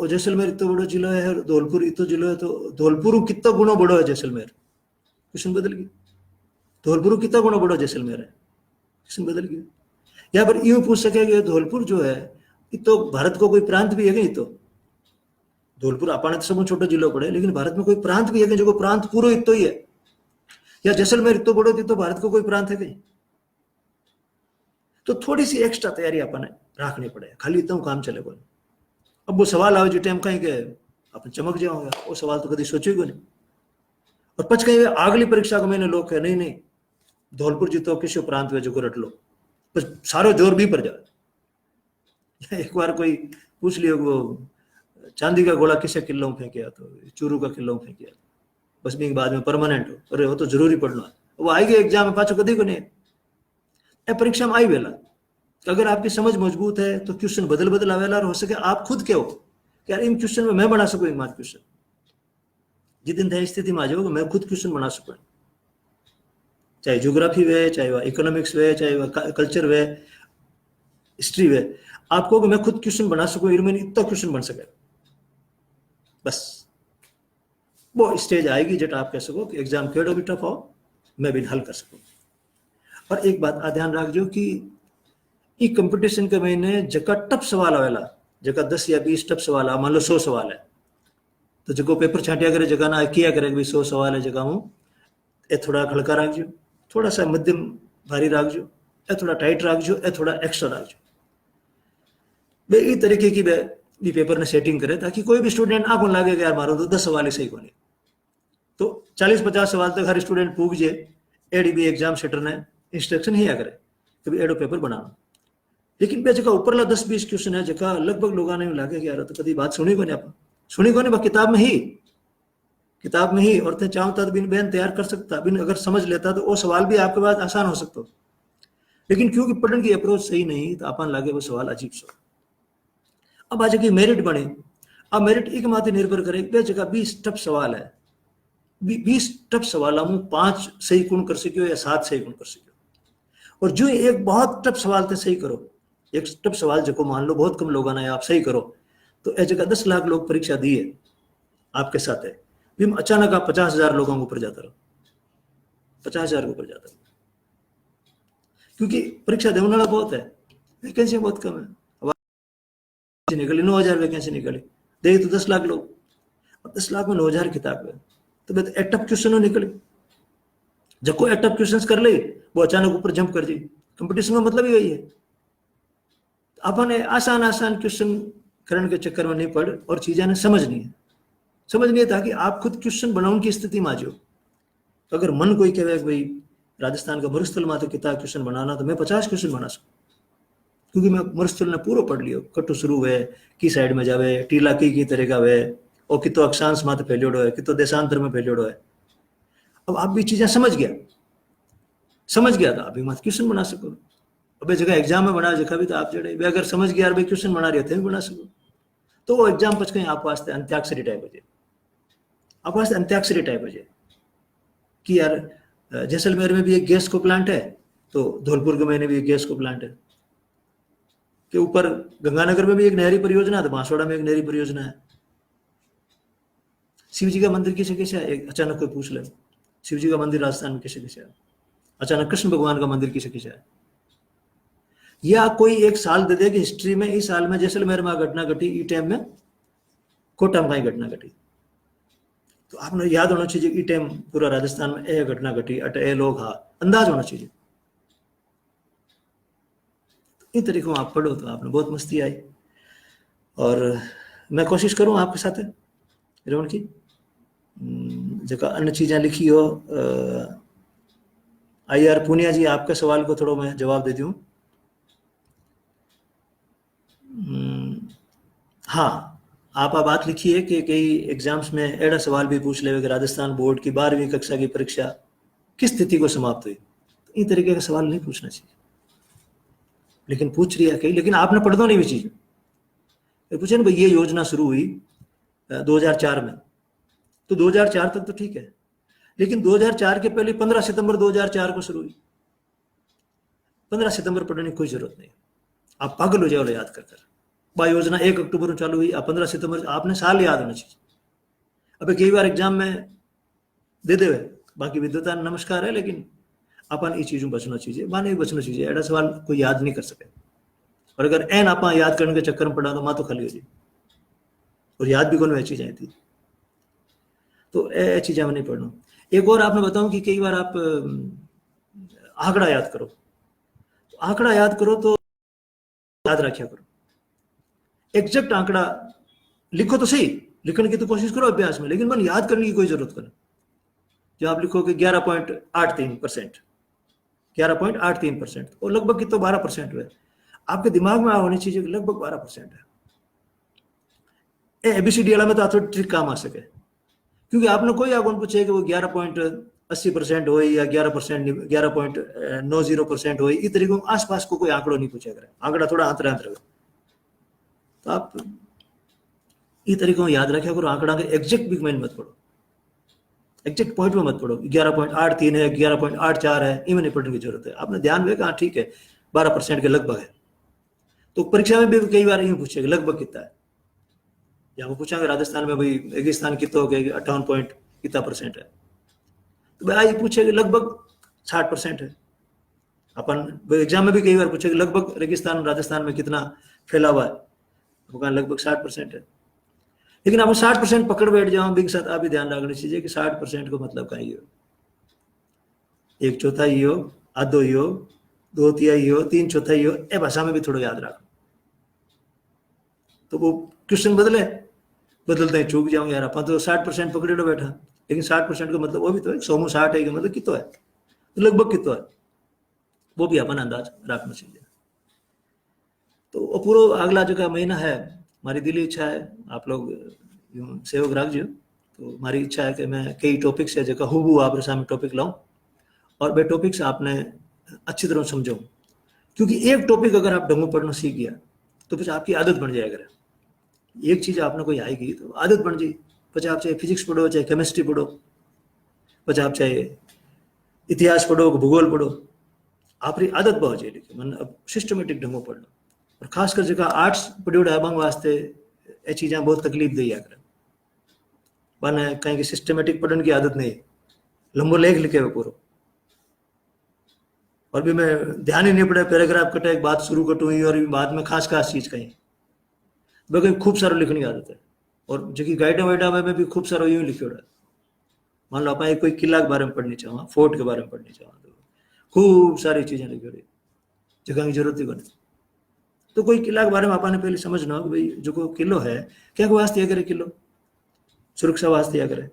जैसलमेर इतो बड़ो जिलो है और धौलपुर इतो जिलो है, तो धौलपुर कितना गुणो बड़ो है जैसलमेर, क्वेश्चन बदल गया। धौलपुर कितना गुणो बड़ो जैसलमेर है, क्वेश्चन बदल गया। यहाँ पर यूं पूछ सके कि धौलपुर जो है ये तो भारत को कोई प्रांत भी है, तो धौलपुर अपने तो सब छोटो जिलो पड़े, लेकिन भारत में कोई प्रांत भी है जो प्रांत पूरा इतो ही है, या जैसलमेर इतो बड़ो तो भारत को कोई प्रांत है कहीं। तो थोड़ी सी एक्स्ट्रा तैयारी अपने रखनी पड़े, खाली इतना काम चले बोले। अब वो सवाल आओ जो टाइम कहीं के अपन चमक जाओगे, वो सवाल तो कभी सोचो ही नहीं। और पच कहीं अगली परीक्षा को मैंने लोग कहे नहीं धौलपुर जीतो किसी प्रांत में जो रट लो, बस सारो जोर भी पर जाए। एक बार कोई पूछ लियो वो चांदी का गोला किसे किलो में फेंकिया, तो चूरू का किलो में फेंकिया, बस भी बाद में परमानेंट हो, अरे वो तो जरूरी पढ़ना है, वो आएगी एग्जाम में पाचो कभी को नहीं परीक्षा में आई वेला। अगर आपकी समझ मजबूत है तो क्वेश्चन बदल बदल आवेला, और हो सके आप खुद के हो कि यार इन क्वेश्चन में मैं बना सकूं एक मात्र क्वेश्चन, जितनी थे स्थिति में आ जाओ मैं खुद क्वेश्चन बना सकूं, चाहे ज्योग्राफी वे, चाहे वह इकोनॉमिक्स वे, चाहे वह कल्चर वे, हिस्ट्री वे, आपको मैं खुद क्वेश्चन बना सकूं, इनमें इतना क्वेश्चन बन सके, बस वो स्टेज आएगी जब आप कह सको कि एग्जाम केड़ो भी टफ हो मैं भी हल कर सकूं। और एक बात ध्यान रखो कि ई कंपटीशन के महीने जका टफ सवाल आवेला, जका 10 या 20 टफ सवाल मान लो 100 सवाल है, तो जो पेपर छाटिया करे जगह ना किया करे कि 100 सवाल है जगह हूँ ए थोड़ा हल्का रखजो, थोड़ा सा मध्यम भारी रखजो, ए थोड़ा टाइट रखजो, ए थोड़ा एक्स्ट्रा रखजो। वे इस तरीके की भी पेपर ने सेटिंग करे ताकि कोई भी स्टूडेंट आपको लगे कि यार मारो तो 10 सवाल ही सही को नहीं, तो 40-50 सवाल तक हर स्टूडेंट पूछ जाए, एडी भी एग्जाम सेटर ने इंस्ट्रक्शन ही करे कि भी एडो पेपर बनाना। लेकिन बे जगह ऊपर 10-20 क्वेश्चन है जगह लगभग लोगों ने लगे कि यार तो कभी बात सुनी को नहीं, आप सुनी को नहीं, किताब में ही और थे चाहो तो बिन बहन तैयार कर सकता, बिन अगर समझ लेता तो वो सवाल भी आपके पास आसान हो सकता, लेकिन क्योंकि पढ़ने की अप्रोच सही नहीं तो अपन लगे वो सवाल अजीब सो। अब आज की मेरिट बने, अब मेरिट एक मात्र निर्भर करे बे जगह 20 टफ सवाल है, 20 टफ सवाल हम 5 सही गुण कर सको या 7 सही गुण कर सको, और जो एक बहुत टफ सवाल थे सही करो, एक टफ सवाल जो मान लो बहुत कम लोगों ने आप सही करो, तो एक जगह 10 लाख लोग परीक्षा दी है आपके साथ है, भी अचानक आप 50,000 लोगों के ऊपर जाता रहो, 50,000 के ऊपर जाता रहो, क्योंकि परीक्षा देने वाला बहुत है, वैकेंसी बहुत कम है। अब निकली 9,000 वैकेंसी निकली, देखिए तो 10 लाख लोग, अब 10 लाख में 9,000 किताब है, तो एक टफ क्वेश्चन निकले, जब कोई टफ क्वेश्चन कर ले वो अचानक ऊपर जंप कर दी, कंपटीशन में मतलब ही वही है। अपने आसान क्वेश्चन करने के चक्कर में नहीं पड़ और चीजें समझनी है ताकि आप खुद क्वेश्चन बनाने की स्थिति में आ जाओ। तो अगर मन कोई कहे भाई राजस्थान का मरुस्थल में तो किताब क्वेश्चन बनाना, तो मैं 50 क्वेश्चन बना सकूँ, क्योंकि मैं मरुस्थल ने पूरा पढ़ लियो, कट्टू शुरू है की साइड में जावे, टीला की तरह का वे, और कितो अक्षांश माते फैलियोड़ो है, कितो देशांतर में फैलियोड़ो है। अब आप भी चीजें समझ गया तो आप भी मत क्वेश्चन बना सको। अब जगह एग्जाम में बना जगह भी तो आप जड़े वे अगर समझ गया भाई क्वेश्चन बना रहे थे भी बना सको तो वो एग्जाम पच कहीं आप वास्ते अंत्याक्षरी टाइप हो जाए आप वास्ते अंत्याक्षरी टाइप हो जाए कि यार जैसलमेर में भी एक गैस को प्लांट है तो धौलपुर के में भी एक गैस को प्लांट है के ऊपर गंगानगर में भी एक नहरी परियोजना है तो बांसवाड़ा में एक नहरी परियोजना है शिव जी का मंदिर किसे किसे है अचानक कोई पूछ ले शिव जी का मंदिर राजस्थान में किसे किसे है अचानक कृष्ण भगवान का मंदिर किसे किसे है या कोई एक साल दे दे कि हिस्ट्री में इस साल में जैसलमेर में घटना घटी ई टाइम में कोटा में कहीं घटना घटी तो आपने याद होना चाहिए ई टाइम पूरा राजस्थान में ए घटना घटी अट ए लोग हाँ अंदाज होना चाहिए इन तरीकों आप पढ़ो तो आपने बहुत मस्ती आई और मैं कोशिश करूं आपके साथ रमन की जगह अन्य चीज़ें लिखी हो आई आर पूनिया जी आपके सवाल को थोड़ा मैं जवाब दे दूं हाँ आप बात लिखिए कि कई एग्जाम्स में एड़ा सवाल भी पूछ ले कि राजस्थान बोर्ड की 12वीं कक्षा की परीक्षा किस स्थिति को समाप्त हुई तो इन तरीके का सवाल नहीं पूछना चाहिए लेकिन पूछ रही है कहीं लेकिन आपने पढ़ दो नहीं भी चीज पूछे ना भाई ये योजना शुरू हुई 2004 में तो 2004 तक तो ठीक है लेकिन 2004 के पहले 15 सितंबर 2004 को शुरू हुई 15 सितंबर पढ़ने की कोई जरूरत नहीं आप पागल हो जाओ याद कर वह योजना 1 अक्टूबर में चालू हुई 15 सितंबर आपने साल याद होना चाहिए अब कई बार एग्जाम में दे दे बाकी विद्वता नमस्कार है लेकिन अपन ये चीज़ों बचना चाहिए माने बचना चाहिए एड़ा सवाल कोई याद नहीं कर सके और अगर एन आप याद करने के चक्कर में पड़ा तो माँ तो खाली हो जाए और याद भी कौन चीज़ें थी तो ए चीज़ें में नहीं पढ़ना एक और आपने बताऊं कि कई बार आप आंकड़ा याद करो तो आंकड़ा याद करो तो याद रखा करो एग्जैक्ट आंकड़ा लिखो तो सही लिखने की तो कोशिश करो अभ्यास में लेकिन मन याद करने की कोई जरूरत करो जो आप लिखो कि 11.83% 11.83% और लगभग की तो 12% हुए आपके दिमाग में होनी चाहिए कि लगभग 12% है एबीसीडी वाला में तो थोड़ी ट्रिक काम आ सके क्योंकि आपने कोई आगुन पूछे कि वो 11.80% हो या 11.90% हो इस तरीके आसपास को कोई आंकड़ो नहीं पूछा करे आंकड़ा थोड़ा अंतर अंतर तो आप इस तरीके को याद रखा करो आंकड़ा के एग्जैक्ट बिग माइंड मत पढ़ो एग्जैक्ट पॉइंट में मत पढ़ो 11.83 है 11.84 है इनमें नहीं पढ़ने की जरूरत है आपने ध्यान में कहा ठीक है 12% के लगभग है तो परीक्षा में भी कई बार यूं पूछेगा लगभग कितना है या वो पूछेंगे राजस्थान में भाई रेगिस्तान कितना हो गया 58 कितना % है तो भाई पूछेगा लगभग 60% है अपन एग्जाम में भी कई बार पूछेगा लगभग रेगिस्तान राजस्थान में कितना फैला हुआ है वो कहा लगभग 60% है लेकिन आप 60% पकड़ बैठ जाओ बिग साथ आप भी ध्यान रखना चाहिए कि 60% को मतलब कहीं हो 1/4 हो आधो हो 2/3 हो 3/4 हो ए भाषा में भी थोड़ा याद रखो तो वो क्वेश्चन बदलते हैं चूक जाऊंगे यार अपन तो 60% पकड़े बैठा लेकिन 60% का मतलब वो भी तो है 100 में 60 है कि मतलब कितना है तो लगभग कितना है वो भी अपन अंदाज रखना चाहिए तो पूरा अगला जो का महीना है हमारी दिली इच्छा है आप लोग यूँ सेवक रखिए तो हमारी इच्छा है कि मैं कई टॉपिक्स है जगह हूबू आप सामने टॉपिक लाऊं और वे टॉपिक्स आपने अच्छी तरह समझो क्योंकि एक टॉपिक अगर आप ढंगों पढ़ना सीख गया तो फिर आपकी आदत बन जाएगा एक चीज़ आपने कोई आएगी तो आदत बन जाए પછી आप चाहे फिजिक्स पढ़ो चाहे केमिस्ट्री पढ़ो પછી आप चाहे इतिहास पढ़ो भूगोल पढ़ो आपकी आदत बहुत जाए लेकिन मन अब सिस्टमेटिक ढंगों पढ़ लो और खासकर जगह आर्ट्स पढ़ो अबंग वास्ते ये चीज़ें बहुत तकलीफ दी कर मन कहीं की सिस्टमेटिक पढ़ने की आदत नहीं लंबो लेख लिखे हुए पूरा और भी मैं ध्यान ही नहीं पड़े पैराग्राफ कटे एक बात शुरू कटू और बाद में खास खास चीज़ कहीं वह खूब सारा लिखने की आदत है और जो गाइडा वाइडा में भी खूब सारा यूं लिखे है मान लो आप कोई किला के बारे में पढ़नी चाहो फोर्ट के बारे में पढ़नी चाहो तो खूब सारी चीज़ें लिखी हुई जगह की जरूरत ही बने तो कोई किला के बारे में आपने पहले समझना कि भाई जो को किलो है क्या को वास्ते करे किलो सुरक्षा वास्ते करे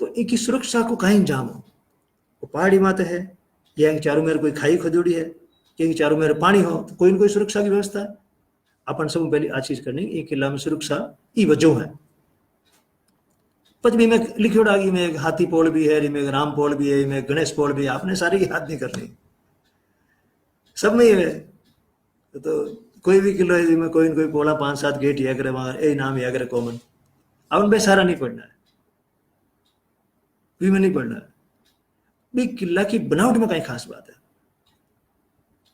तो इनकी सुरक्षा को कहीं जाम हो वो पहाड़ी माते है या चारों मेरे कोई खाई खजोड़ी है कि चारों मेरे पानी हो तो कोई न कोई सुरक्षा की व्यवस्था है अपन सब पहले आ चीज करनी ये किला में सुरक्षा ई वजह है पचमी में लिखियोड़ आगे में एक हाथी पोल भी है में राम पोल भी है में गणेश पोल भी है आपने सारी याद नहीं करनी सब में ही है। तो कोई भी किलो है जिसमें कोई न कोई पोला 5-7 गेट या करे वहां ए नाम या करे कॉमन। अब उनपे सारा नहीं पढ़ना है, भी में नहीं पढ़ना है। भी किला की बनावट में कई खास बात है,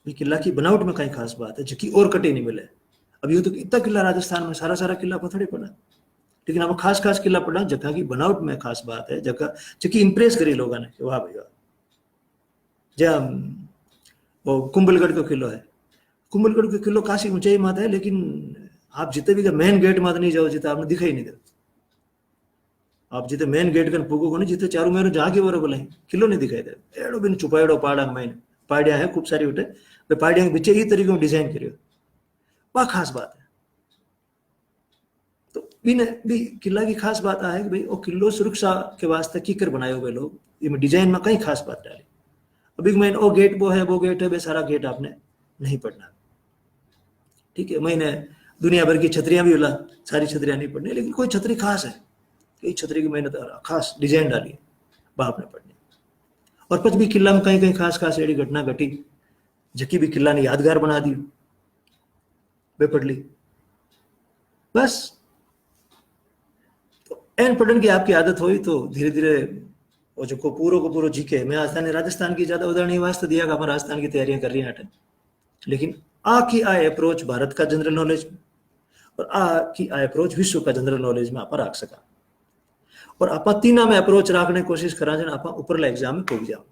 भी किला की बनावट में कई खास बात है जो कि और कटे नहीं मिले। अब ये तो इतना किला राजस्थान में सारा सारा किला पथड़ी पड़ा, लेकिन अब खास खास किला पड़ा जगह की बनावट में खास बात है, जगह जो कि इंप्रेस करी लोगों ने कि वाह भैया। जहाँ वो कुंभलगढ़ का किलो है, कुंभलगढ़ का किलो काशी ऊंचाई माता है, लेकिन आप जितने भी मेन गेट मात नहीं जाओ जितना आपने दिखाई नहीं देता। आप जिते मेन गेट कन पुगो को नहीं जिते चारों मेरे जहाँ की वो बोले किलो नहीं दिखाई दे एड़ो बिन छुपाएड़ो पहाड़ा में पहाड़िया है खूब सारी उठे वे पहाड़िया के पीछे ये तरीके में डिजाइन करियो, वह खास बात है। तो बिन भी किला की खास बात है कि भाई वो किलो सुरक्षा के वास्ते कीकर बनाए हुए लोग ये डिजाइन में कई खास बात डाली। अभी मैं वो गेट वो गेट है वे सारा गेट आपने नहीं पढ़ना, ठीक है। मैंने दुनिया भर की छतरियां भी बोला, सारी छतरियां नहीं पढ़नी, लेकिन कोई छतरी खास है, कई छतरी की मैंने खास डिजाइन डाली बाप ने पढ़नी। और पच भी किला में कहीं कहीं खास खास एड़ी घटना घटी जकी भी किला ने यादगार बना दी, वे पढ़ ली बस। तो एन पढ़ने की आपकी आदत हुई तो धीरे धीरे वो जो को पूरो जीके। मैं राजस्थान की ज्यादा उदाहरण वास्ते दिया कि हमारे राजस्थान की तैयारियां कर रही हैं, लेकिन आ की आय अप्रोच भारत का जनरल नॉलेज और आ की आय अप्रोच विश्व का जनरल नॉलेज में आप रख सका। और आप तीना में अप्रोच रखने की कोशिश करा जन आप ऊपर एग्जाम में पहुंच जाओ।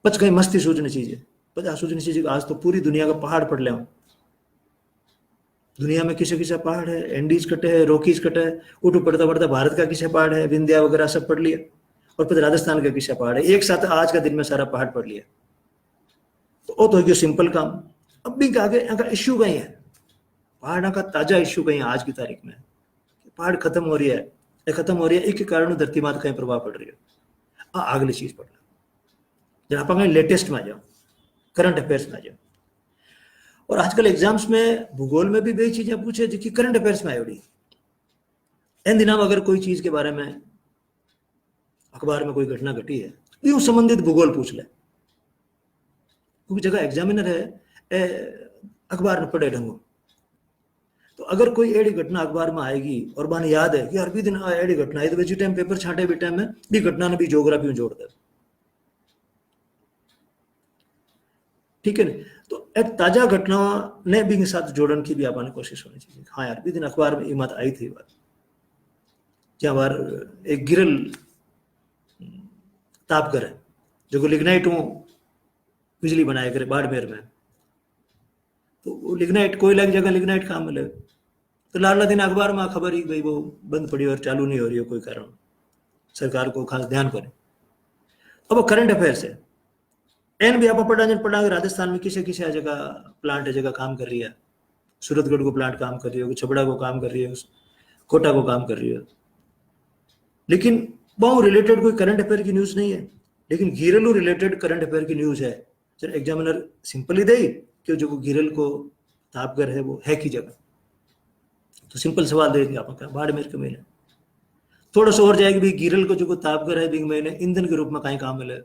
पच कहीं मस्ती सूझनी चाहिए, पच आ सूझनी चाहिए आज तो पूरी दुनिया का पहाड़ पढ़ ले। दुनिया में किसे किसे पहाड़ है, एंडीज कटे है, रोकीज कटे है, उठ पढ़ता पढ़ता भारत का किसे पहाड़ है, विंध्या वगैरह सब पढ़ लिया, और फिर राजस्थान का किसे पहाड़ है, एक साथ आज का दिन में सारा पहाड़ पढ़ लिया। तो वो तो है सिंपल काम। अब भी आगे इश्यू कहीं है, पहाड़ का ताजा इश्यू कहीं आज की तारीख में पहाड़ खत्म हो रही है, खत्म हो रही है, एक कारण धरती मात कहीं प्रभाव पड़ रही है। अगली चीज पढ़ लो जब आप लेटेस्ट में आ जाओ, करंट अफेयर्स में आ जाओ। और आजकल एग्जाम्स में भूगोल में भी वही चीजें पूछे जो कि करंट अफेयर्स में आई। इन दिनों अगर कोई चीज के बारे में अखबार में कोई घटना घटी है तो संबंधित भूगोल पूछ ले, क्योंकि जगह एग्जामिनर है अखबार में पढ़े ढंगो। तो अगर कोई एड़ी घटना अखबार में आएगी और बाने याद है कि हर भी दिन एड़ी घटना आई तो वे टाइम पेपर छाटे भी टाइम में भी घटना ने भी ज्योग्राफी में जोड़ दे, ठीक है। तो एक ताजा घटना ने भी के साथ जोड़ने की भी आपने कोशिश होनी चाहिए। हाँ यार भी दिन अखबार में हिम्मत आई थी बात जहाँ बार एक गिरल तापकर है जो लिग्नाइट बिजली बनाया करे बाड़मेर में, तो वो लिग्नाइट कोयला की जगह लिग्नाइट काम मिले। तो लाला दिन अखबार में खबर ही भाई वो बंद पड़ी और चालू नहीं हो रही है कोई कारण, सरकार को खास ध्यान करे। अब वो करंट अफेयर्स है, एन भी आप पढ़ा राजस्थान में किसे किसे जगह प्लांट है जगह काम कर रही है, सूरतगढ़ को प्लांट काम कर रही है, छबड़ा को काम कर रही है, कोटा को काम कर रही है, लेकिन वो रिलेटेड कोई करंट अफेयर की न्यूज नहीं है। लेकिन घिरलू रिलेटेड करंट अफेयर की न्यूज है, सर एग्जामिनर सिंपल ही दे कि जो घिरल को तापगर है वो है की जगह, तो सिंपल सवाल दे दिया आप बाड़मेर के महीने। थोड़ा सा और जाएगी भी गिरल को जो तापगर है बिग महीने ईंधन के रूप में कहीं काम मिले,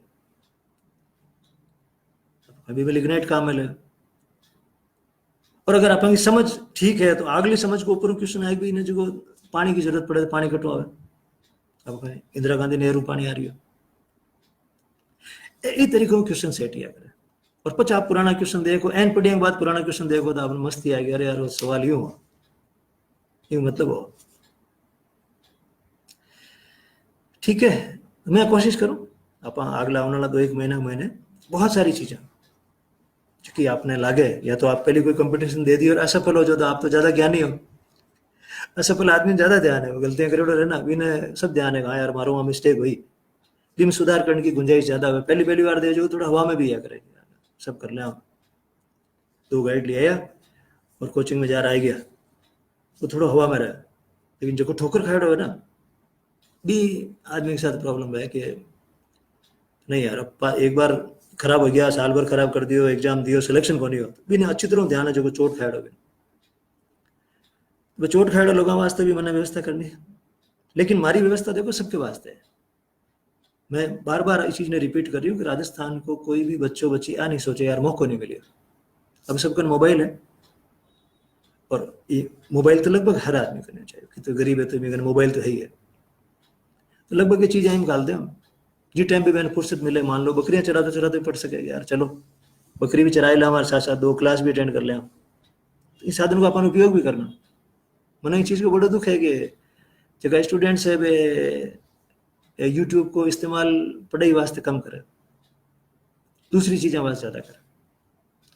अभी भी लिग्नाइट काम मिले। और अगर अपन की समझ ठीक है तो अगली समझ को ऊपर क्वेश्चन आएगी इन्हें जो पानी की जरूरत पड़े पानी कटवावे, अब इंदिरा गांधी नेहरू पानी आ रही है, इस तरीके का क्वेश्चन सेट किया करे। और पच आप पुराना क्वेश्चन देखो एन पढ़ने के बाद पुराना क्वेश्चन देखो तो आप मस्ती आएगी, अरे यार सवाल यूं हो यूं मतलब हो, ठीक है। मैं कोशिश करूं आप अगला आने वाला 2-1 महीने बहुत सारी चीजें कि आपने लागे, या तो आप पहले कोई कंपटीशन दे दी और असफल हो जाओ तो आप तो ज्यादा ज्ञानी हो, असफल आदमी ज्यादा ध्यान है, गलतियां करे रहना इन्हें सब ध्यान है, हाँ यार मारो वहां मिस्टेक हुई, जिनमें सुधार करने की गुंजाइश ज्यादा है। पहली बार दे जो थोड़ा हवा में भी आया करे, सब कर ले 2 गाइड ले आया और कोचिंग में जा रहा है गया तो थोड़ा हवा में रहा, लेकिन जो ठोकर खाड़ हो ना भी आदमी के साथ प्रॉब्लम है कि नहीं यार अब एक बार खराब हो गया, साल भर खराब कर दियो, एग्जाम दियो, सिलेक्शन को नहीं हो भी अच्छी तरह ध्यान है जो चोट खाड़ हो, चोट खाड़ लोगों वास्ते भी मैंने व्यवस्था करनी है, लेकिन हमारी व्यवस्था देखो सबके वास्ते है, मैं बार बार इस चीज ने रिपीट कर रही हूँ कि राजस्थान को कोई भी बच्चों बच्ची आ नहीं सोचे यार मौका नहीं मिले। अब सबका मोबाइल है, और ये मोबाइल तो लगभग हर आदमी को नहीं चाहिए, कि तो गरीब है तो मेरे मोबाइल तो है ही है, तो लगभग ये चीजें हम निकाल दें हम। जिस टाइम पे मैंने फुर्सत मिले, मान लो बकरियां चराते चराते पढ़ सके यार, चलो बकरी भी चराए ला हमारे साथ साथ, 2 क्लास भी अटेंड कर ले हम, तो इस साधन को अपन उपयोग भी करना। मैंने इस चीज को बड़ा दुख है कि जगह स्टूडेंट्स है वे यूट्यूब को इस्तेमाल पढ़ाई वास्ते कम करे, दूसरी चीजें वास्ते ज्यादा करे।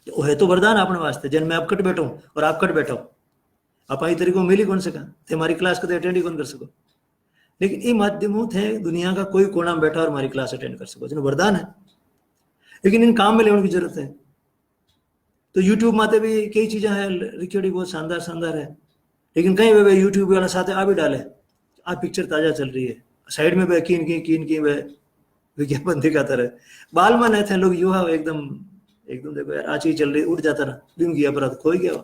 वो है तो वरदान अपने वास्ते, जन मैं अब कट बैठा हूँ और आप कट बैठा हो, आप आई तरीको मिली कौन सका थे हमारी क्लास को तो अटेंड ही कौन कर सको, लेकिन ये माध्यमों थे दुनिया का कोई कोना में बैठा और हमारी क्लास अटेंड कर सको, जिन्हें वरदान है। लेकिन इन काम में लेने की जरूरत है। तो यूट्यूब माते भी कई चीजें हैं, रिकॉर्डिंग बहुत शानदार शानदार है, लेकिन कहीं वे यूट्यूब वाला साथ आ भी डाले, आप पिक्चर ताजा चल रही है, साइड में वे कीन की वे विज्ञापन दिखाता रहे, बाल मन थे लोग युवा एकदम एकदम देखो यार आज ही चल रही, उठ जाता ना बिम गया पर खो ही गया,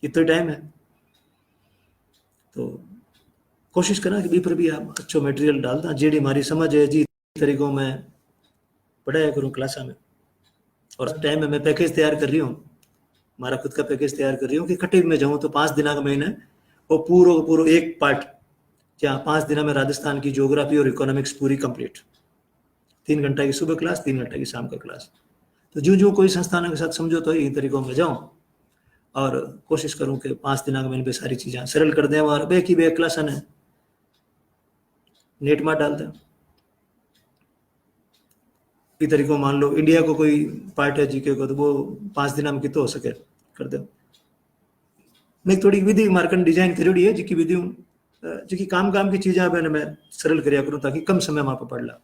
इतना टाइम है। तो कोशिश करना कि बी पर भी आप अच्छो मटेरियल डालता, जेडी हमारी समझ है जी तरीकों में पढ़ाया करूँ क्लास में। और टाइम में मैं पैकेज तैयार कर रही हूँ, हमारा खुद का पैकेज तैयार कर रही हूँ कि कटिंग में जाऊँ तो 5 दिन का महीना वो पूरा एक पार्ट, जहाँ 5 दिन में राजस्थान की ज्योग्राफी और इकोनॉमिक्स पूरी कंप्लीट, 3 घंटा की सुबह क्लास, 3 घंटा की शाम का क्लास। तो जो कोई संस्थानों के साथ समझो तो इन तरीकों में जाऊँ और कोशिश करूँ कि 5 दिन के महीने पे सारी चीज़ें सरल कर दें, और बे की बे क्लास है नेट में डाल दें। इस तरीकों मान लो इंडिया को कोई पार्ट है जीके को, तो वो 5 दिन में कितो हो सके कर दे। नहीं थोड़ी विधि मार्कन डिजाइन करी है जिकी विधि जिकी काम की चीजें मैंने मैं सरल करिया करूँ ताकि कम समय में आप पढ़ ला।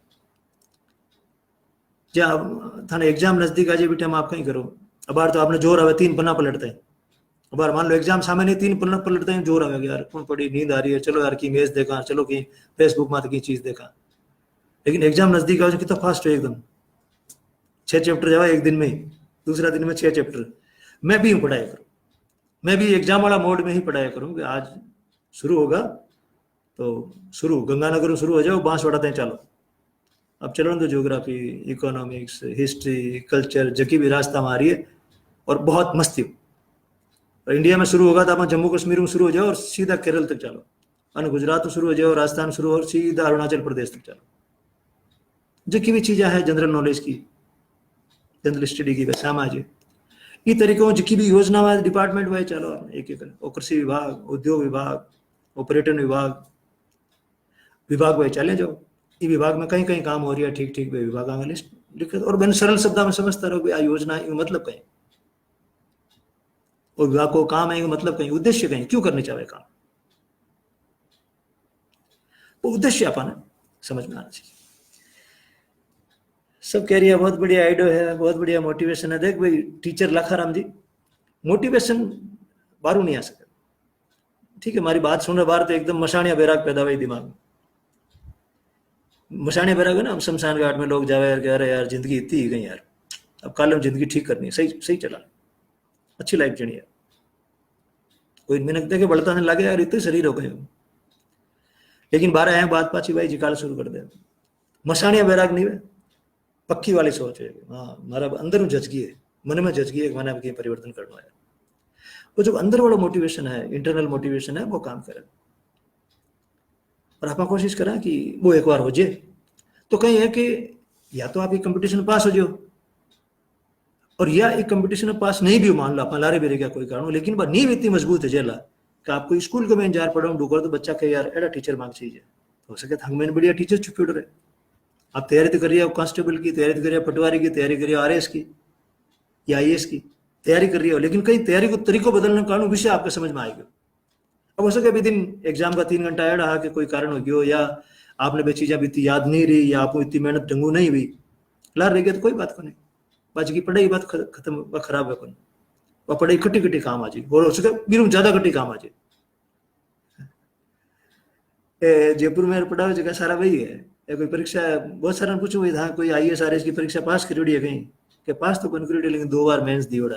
जहाँ थाने एग्जाम नजदीक आ जाए बेटा आप कहीं करो, अब तो आपने जोर आवे 3 पन्ना पलटते हैं, अब मान लो एग्जाम सामने नहीं 3 पन्ना पलटते हैं, जोर आवे यार कौन पड़ी, नींद आ रही है, चलो यार की इमेज देखा, चलो की फेसबुक में की चीज देखा। लेकिन एग्जाम नजदीक आ कितना फास्ट है एकदम, 6 चैप्टर जावा एक दिन में ही, दूसरा दिन में 6 चैप्टर। मैं भी पढ़ाया करूँ, मैं भी एग्जाम वाला मोड में ही पढ़ाया करूँ कि आज शुरू होगा तो शुरू गंगानगर शुरू हो जाओ, बांसवाड़ा तक चलो, अब चलो तो ज्योग्राफी, इकोनॉमिक्स, हिस्ट्री, कल्चर जकी भी रास्ता हमारी है, और बहुत मस्ती। और इंडिया में शुरू होगा तो आप जम्मू कश्मीर में शुरू हो जाओ और सीधा केरल तक चलो, और गुजरात तो शुरू हो जाओ, राजस्थान शुरू और सीधा अरुणाचल प्रदेश तक चलो। जकी भी चीज़ें है जनरल नॉलेज की, जनरल स्टडी की, सामाजिक ये तरीकों जिकी भी योजना वाले डिपार्टमेंट वाइज चलो, एक एक कृषि विभाग, उद्योग विभाग, पर्यटन विभाग वाइज चले जाओ। ये विभाग में कहीं कहीं काम हो रही है, ठीक ठीक वे विभाग में लिस्ट लिख, और मैंने सरल शब्द में समझता रहो आ योजना मतलब कहीं, और विभाग को काम है मतलब कहीं, उद्देश्य कहीं क्यों करने चाहे काम, वो उद्देश्य अपन समझ में आना चाहिए। सब कह रही है बहुत बढ़िया आइडिया है, बहुत बढ़िया मोटिवेशन है। देख भाई टीचर लखाराम जी, मोटिवेशन बारू नहीं आ सके, ठीक है हमारी बात सुन रहे बाहर तो एकदम मशानिया बैराग पैदा हुई दिमाग में, मशानिया बैराग है ना, हम शमशान घाट में लोग जावे यार, कह रहे यार जिंदगी इतनी ही गई यार, अब कल हम जिंदगी ठीक करनी है, सही सही चला, अच्छी लाइफ जीनी है, कोई मेहनत देखे बढ़ता नहीं लगे यार इतने शरीर हो गए। लेकिन 12 है बात पाची भाई जिकाल शुरू कर दे, मशानिया बैराग नहीं है, पक्की वाली सोच है, हाँ हमारा अंदर जजगी है, मन में जजगी है, मन में परिवर्तन करना है। वो जो अंदर वाला मोटिवेशन है, इंटरनल मोटिवेशन है, वो काम करे, और आप कोशिश करें कि वो एक बार हो जाए तो कहीं है कि या तो आप एक कंपटीशन पास हो जाओ, और या एक कंपटीशन में पास नहीं भी हो, मान लो आप लारे बेरे क्या कोई कारण हो, लेकिन नींव इतनी मजबूत है जेला कि आपको स्कूल के में इंतजार पड़ा ढूंढो तो बच्चा कहे यार एड़ा टीचर मांग चाहिए, हो सके तो हमें बढ़िया टीचर चुप रहे। आप तैयारी तो करिए, कांस्टेबल की तैयारी तो करिए, पटवारी की तैयारी करिए, आरएएस की या आईएएस की तैयारी कर रही हो, लेकिन कहीं तैयारी को तरीकों बदलने का कारण विषय आपके समझ में आएगा। अब हो सके भी दिन एग्जाम का 3 घंटा ऐड रहा कि कोई कारण हो गया, या आपने भी चीजें इतनी याद नहीं रही, या आपको इतनी मेहनत ढंगू नहीं हुई, ला रह गया तो कोई बात को नहीं, बाजी की पढ़ाई बात खत्म खराब है कौन, वह पढ़ाई कटी कटी काम आ जाए, और हो सके बिल्कुल ज्यादा कटी काम आ जाए। जयपुर में पढ़ा जगह सारा वही है, कोई परीक्षा बहुत सारा पूछो भाई हाँ कोई आईएएस आरएएस की परीक्षा पास करी है कहीं, कि पास तो कौन करी, लेकिन 2 बार मेंस दियोड़ा,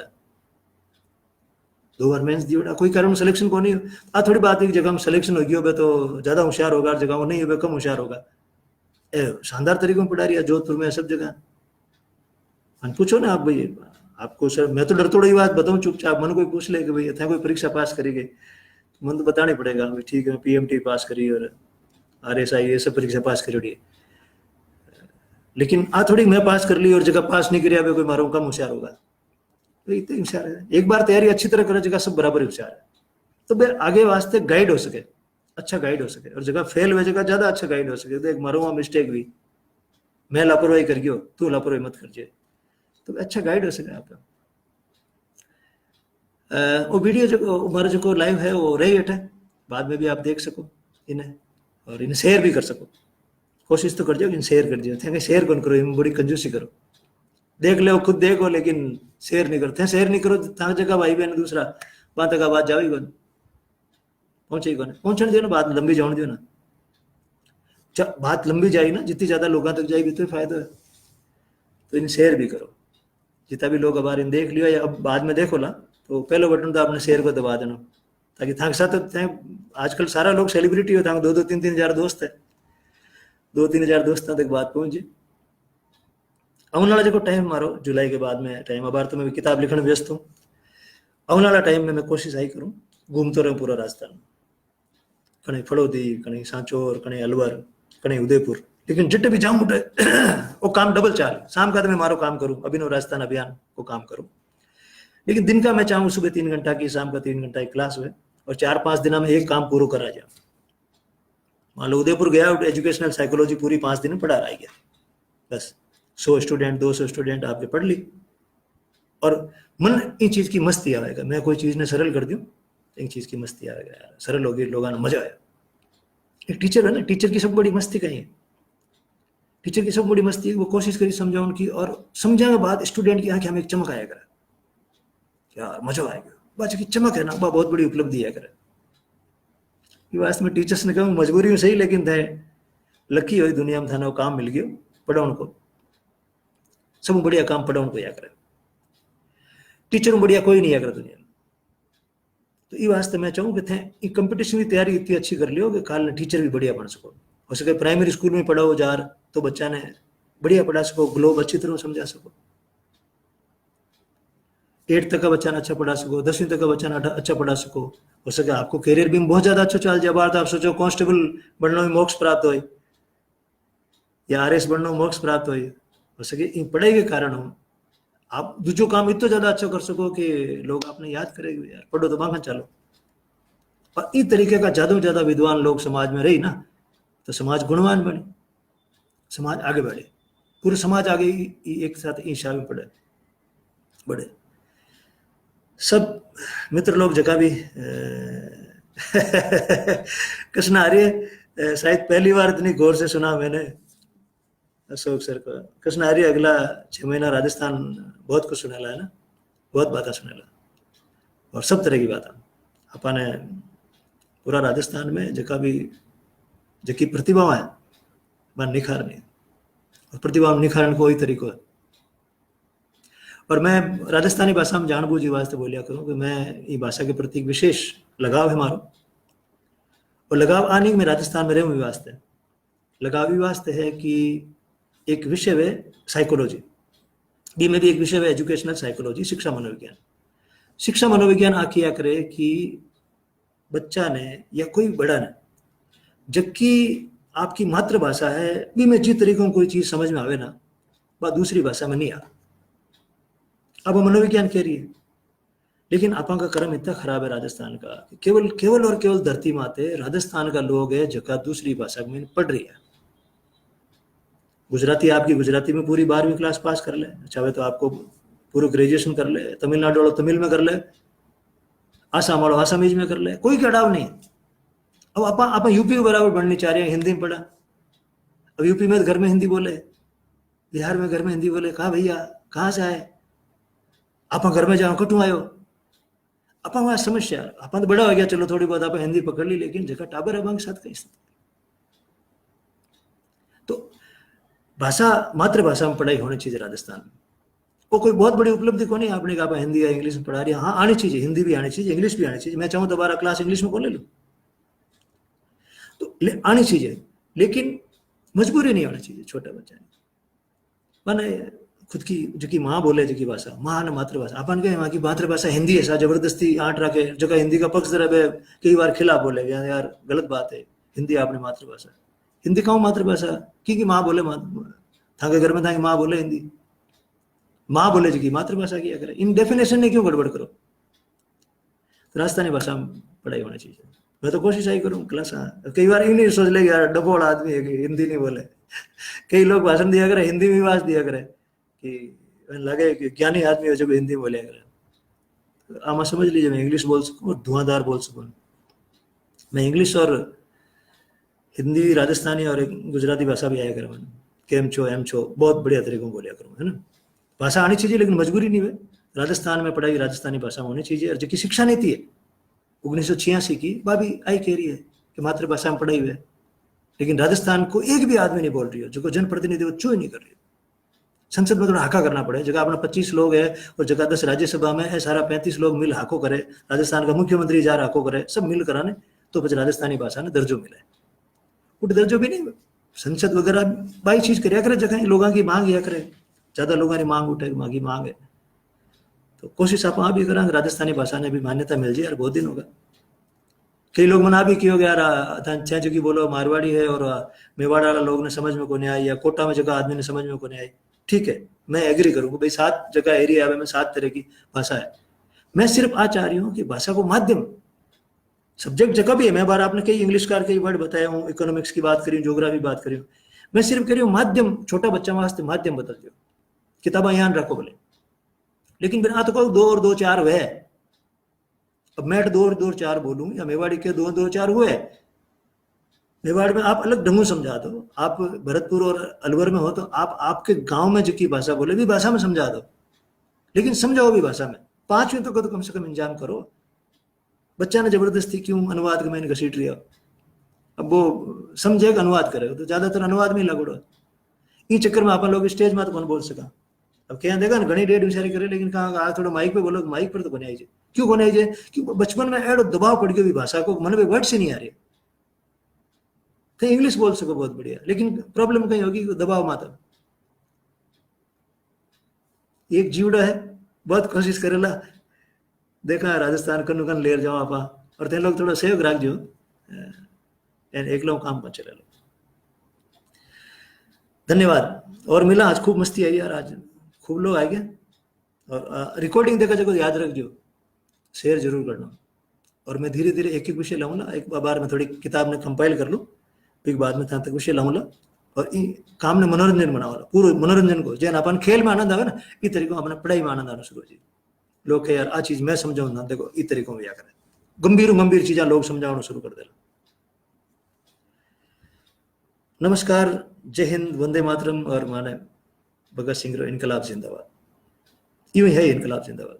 2 बार मेंस दियोड़ा, कोई कारण सिलेक्शन को नहीं आ, थोड़ी बात है कि जगह हम सिलेक्शन हो गया तो ज्यादा होशियार होगा, जगह वो नहीं हो कम होशियार होगा, शानदार तरीके में पढ़ा रही है, जोधपुर में सब जगह। पूछो ना आप भाई, आपको सर मैं तो डरतो रही बात बताऊं चुपचाप, मन कोई पूछ ले कि भाई इतना कोई परीक्षा पास करेगी, मन तो बताना ही पड़ेगा भाई ठीक है पीएमटी पास करी और आरएसआई ये सब परीक्षा पास करी है। लेकिन आ थोड़ी मैं पास कर ली और जगह पास नहीं करी, कोई मारो कम होशियार होगा, तो इतने होशियार है। एक बार तैयारी अच्छी तरह करे जगह सब बराबर होशियार है, तो भाई आगे वास्ते गाइड हो सके, अच्छा गाइड हो सके, और जगह फेल हुए जगह ज्यादा अच्छा गाइड हो सके। देख मारो वहां मिस्टेक हुई, मैं लापरवाही कर गयो, तू लापरवाही मत कर, तो अच्छा गाइड हो सके आपका। वो वीडियो जो हमारा जो लाइव है वो रही है, बाद में भी आप देख सको इन्हें, और इन्हें शेयर भी कर सको। कोशिश तो कर जो इन शेयर कर दियो थे, शेयर कौन करो, इन बड़ी कंजूसी करो, देख लो खुद देखो लेकिन शेयर नहीं करते, शेयर नहीं करो तक जगह भाई बहन दूसरा वहां तक आवाज जाओ ही कौन, पहुंचे कौन, पहुंचने दियो ना, बात लंबी जाने दियो ना, बात लंबी जाएगी ना, जितनी ज्यादा लोगों तक जाएगी तो फायदा है। तो इन शेयर भी करो, जितना भी लोग अब इन देख लियो या अब बाद में देखो ला, तो पहले बटन तो आपने शेयर को दबा देना, ताकि थाक साथ आजकल सारा लोग सेलिब्रिटी हो, दो दो तीन तीन हजार दोस्त है, 2-3 हजार दोस्तों तक बात पहुंचे। आने वाला जो टाइम मारो जुलाई के बाद में टाइम, अब तो मैं भी किताब लिखने व्यस्त हूँ, आने वाला टाइम में मैं कोशिश आई करूँ घूमते रहूँ पूरा राजस्थान, कहीं फड़ौदी, कहीं सांचौर, कहीं अलवर, कहीं उदयपुर, लेकिन जितने भी जाऊँ उठे वो काम डबल चाल, शाम का तो मैं मारो काम करूँ, अभिनव राजस्थान अभियान को काम करूँ, लेकिन दिन का मैं चाहूँ सुबह 3 घंटा की, शाम का 3 घंटा की क्लास हुए, और 4-5 दिन में एक काम पूरा करा जाए। मान लो उदयपुर गया, एजुकेशनल साइकोलॉजी पूरी 5 दिन में पढ़ा रहा गया, बस 100 स्टूडेंट 200 स्टूडेंट आपके पढ़ ली, और मन इन चीज की मस्ती आएगा, मैं कोई चीज ने सरल कर दूं, इन चीज की मस्ती आएगा यार, सरल होगी, लोगों ने मजा आया। एक टीचर है ना, टीचर की सब बड़ी मस्ती कहीं है, टीचर की सब बड़ी मस्ती है, वो कोशिश करी समझाओ उनकी, और समझाने के बाद स्टूडेंट की आंखें हमें एक चमक आया करे, यार मजा आएगा, बच्चे की चमक है ना, वह बहुत बड़ी उपलब्धि है करे। वास्तव में टीचर्स ने कहा मजबूरी में सही, लेकिन थे लकी हुई दुनिया में, था ना वो काम मिल गया पढ़ाने को, सब बढ़िया काम पढ़ाने को या करे, टीचर बढ़िया कोई नहीं आकर दुनिया में। तो ये वास्ते मैं चाहूँ कि थे कंपटीशन की तैयारी इतनी अच्छी कर लियो कि काल टीचर भी बढ़िया बन सको, हो सके प्राइमरी स्कूल में पढ़ाओ जार तो बच्चा ने बढ़िया पढ़ा सको, ग्लोब अच्छी तरह समझा सको, 8 तक का बच्चा ने अच्छा पढ़ा सको, 10वीं तक का बच्चा ने अच्छा पढ़ा सको, हो सके आपको करियर भी बहुत ज्यादा अच्छा चल जाए, बार तो आप सोचो कांस्टेबल बनना में मोक्ष प्राप्त हो, या आरएस बनना में मोक्ष प्राप्त हो सके इन पढ़ाई के कारण हो, आप दूसरो काम इतना ज्यादा अच्छा कर सको कि लोग आपने याद करेंगे, यार पढ़ो तो बांखा चलो। और इस तरीके का ज्यादा से ज्यादा विद्वान लोग समाज में रही ना, तो समाज गुणवान बने, समाज आगे बढ़े, पूरे समाज आगे एक साथ ईर्ष्या में पड़े बढ़े। सब मित्र लोग जगह भी कृष्ण आर्य शायद पहली बार इतनी गौर से सुना मैंने अशोक सर को, कृष्ण आर्य अगला 6 महीना राजस्थान बहुत कुछ सुनेला है ना, बहुत बातें सुनेला, और सब तरह की बातें अपन ने पूरा राजस्थान में जगह भी जकी प्रतिभा है वह निखारनी, और प्रतिभा निखारण को वही तरीको है। और मैं राजस्थानी भाषा में जानबूझी वास्ते बोलिया करूँ कि मैं ये भाषा के प्रति विशेष लगाव है मारो, और लगाव आने में राजस्थान में रहूँ वास्ते लगाव वास्ते है कि एक विषय है साइकोलॉजी, बी में भी एक विषय है एजुकेशनल साइकोलॉजी, शिक्षा मनोविज्ञान। शिक्षा मनोविज्ञान आखिया करे कि बच्चा ने या कोई बड़ा ने जबकि आपकी मातृभाषा है बी में जिस तरीकों कोई चीज समझ में आवे ना, वह दूसरी भाषा में नहीं आ। अब मनोविज्ञान कह रही है, लेकिन आपा का कर्म इतना खराब है राजस्थान का, केवल केवल और केवल धरती माते राजस्थान का लोग है जगह दूसरी भाषा में पढ़ रही है। गुजराती आपकी गुजराती में पूरी 12वीं क्लास पास कर ले, चाहे तो आपको पूरा ग्रेजुएशन कर ले, तमिलनाडु वालों तमिल में कर ले, आसाम वालों आसामीज में कर ले, कोई कड़ाव नहीं। अब आप यूपी के बराबर बढ़नी चाह रहे हैं, हिंदी में पढ़ा, अब यूपी में घर में हिंदी बोले, बिहार में घर में हिंदी बोले, कहा भैया कहाँ से आए, आप घर में जाओ कटू आयो, आप वहां समस्या, आप तो बड़ा हो गया, चलो थोड़ी बहुत आप हिंदी पकड़ ली, लेकिन जगह टाबर अब साथ कहीं। तो भाषा मातृभाषा में पढ़ाई होनी चाहिए राजस्थान में, वो कोई बहुत बड़ी उपलब्धि को नहीं आपने कहा हिंदी या इंग्लिश में पढ़ा रही है, हाँ आनी चाहिए, हिंदी भी आनी चाहिए, इंग्लिश भी आनी चाहिए, मैं चाहूँ तो 12 क्लास इंग्लिश में को ले लूँ तो आनी चाहिए, लेकिन मजबूरी नहीं होना चाहिए छोटा बच्चा ने माने खुद की जो की माँ बोले जो की भाषा माँ ने मातृभाषा अपन के माँ की मातृभाषा हिंदी है सा जबरदस्ती आंट रखे जगह हिंदी का पक्ष रहे कई बार खिलाफ बोले यार गलत बात है हिंदी आपने मातृभाषा हिंदी कहूँ मातृभाषा की माँ बोले थाके घर में थाकी माँ बोले हिंदी माँ बोले जी की मातृभाषा की अगर इन डेफिनेशन ने क्यों गड़बड़ करो तो राजस्थानी भाषा में पढ़ाई होनी चाहिए मैं तो कोशिश आई करूँ क्लास कई बार यूं नहीं सोच ले यार डबोड़ आदमी है कि हिंदी नहीं बोले कई लोग भाषण दिया करे हिंदी में आवाज दिया करे कि लगे कि ज्ञानी आदमी हो जब हिंदी बोले करे आमा समझ लीजिए मैं इंग्लिश बोल सकूँ और धुआंधार बोल सकूँ मैं इंग्लिश और हिंदी राजस्थानी और एक गुजराती भाषा भी आया करूँ केम छो एम छो बहुत बढ़िया तरीकों में बोलिया करूँ है ना भाषा आनी चाहिए लेकिन मजबूरी नहीं है राजस्थान में पढ़ाई राजस्थानी भाषा में होनी चाहिए और जो शिक्षा नीति है 1986 की वह भी आई कह रही है कि मातृभाषा में पढ़ाई हुई है लेकिन राजस्थान को एक भी आदमी नहीं बोल रही हो जो जनप्रतिनिधि वो चो ही नहीं कर रही संसद में थोड़ा हाका करना पड़े जगह अपना 25 लोग है और जगह 10 राज्यसभा में है सारा 35 लोग मिल हाको करे राजस्थान का मुख्यमंत्री जा हाको करे सब मिल कराने तो फिर राजस्थानी भाषा ने दर्जो मिला है उठ दर्जो भी नहीं संसद वगैरह बाई चीज कराया करे जगह लोगों की मांग या करे ज्यादा लोगों की मांग उठे मांगी मांग है तो कोशिश आप वहां भी करें राजस्थानी भाषा ने भी मान्यता मिल जाए यार बहुत दिन होगा कई लोग मना भी किया यार छह जगह बोलो मारवाड़ी है और मेवाड़ वाला लोग ने समझ में को नहीं आई या कोटा में जगह आदमी ने समझ में को नहीं आई ठीक है मैं एग्री करूंगा भाई 7 जगह एरिया में 7 तरह की भाषा है मैं सिर्फ आ चाह रही हूँ कि भाषा को माध्यम सब्जेक्ट जगह भी है मैं बार आपने कई इंग्लिश कार कई वर्ड बताया हूँ इकोनॉमिक्स की बात करी ज्योग्राफी बात करी मैं सिर्फ कह रही हूँ माध्यम छोटा बच्चा वास्ते माध्यम बदल दो किताबा याद रखो बोले लेकिन बिना तो 2 और 2 4 वह अब मैं 2 और 2 4 बोलूं या मेवाड़ी के 2 2 4 हुए मेवाड़ में आप अलग ढंगों समझा दो आप भरतपुर और अलवर में हो तो आप आपके गांव में जो की भाषा बोले भी भाषा में समझा दो लेकिन समझाओ भी भाषा में 5वीं तो कम से कम इंतजाम करो बच्चा ने जबरदस्ती क्यों अनुवाद में घसीट लिया अब वो समझेगा अनुवाद करेगा तो ज्यादातर अनुवाद में लगोड़ो इस चक्कर में अपन लोग स्टेज में तो कौन बोल सका अब क्या देखा ना घनी डेढ़ विचारी करे लेकिन कहा थोड़ा माइक पे बोलो माइक पर तो बनाई जाए क्यों बनाई जाए क्योंकि बचपन में एडो दबाव पड़ गया भी भाषा को मन में वर्ड से नहीं आ रही तो इंग्लिश बोल सको बहुत बढ़िया लेकिन प्रॉब्लम कहीं होगी दबाव माता एक जीवड़ा है बहुत कोशिश करेला देखा राजस्थान कनु कन लेर जाओ आपा और ते लोग थोड़ा सहयोग राख जो एक लोग काम पर चले लो धन्यवाद और मिला आज खूब मस्ती आई यार आज खूब लोग आए गए और रिकॉर्डिंग देखा जगह याद रख जो शेयर जरूर करना और मैं धीरे धीरे एक विषय लाऊंगा एक बार में थोड़ी किताब ने कंपाइल कर लूँ फिर बाद में तक विषय लाऊंगा और काम ने मनोरंजन बनाओ पूरे मनोरंजन को जैन अपन खेल में आनंद आवे ना इस तरीके अपने पढ़ाई में आनंद आना शुरू हो जाए लोग यार आ चीज मैं समझाऊँ ना देखो इस तरीकों में करे गंभीर चीजा लोग समझाना शुरू कर दे नमस्कार जय हिंद वंदे मातरम और माने भगत सिंह इनकलाब जिंदाबाद यूं है इनकलाब जिंदाबाद।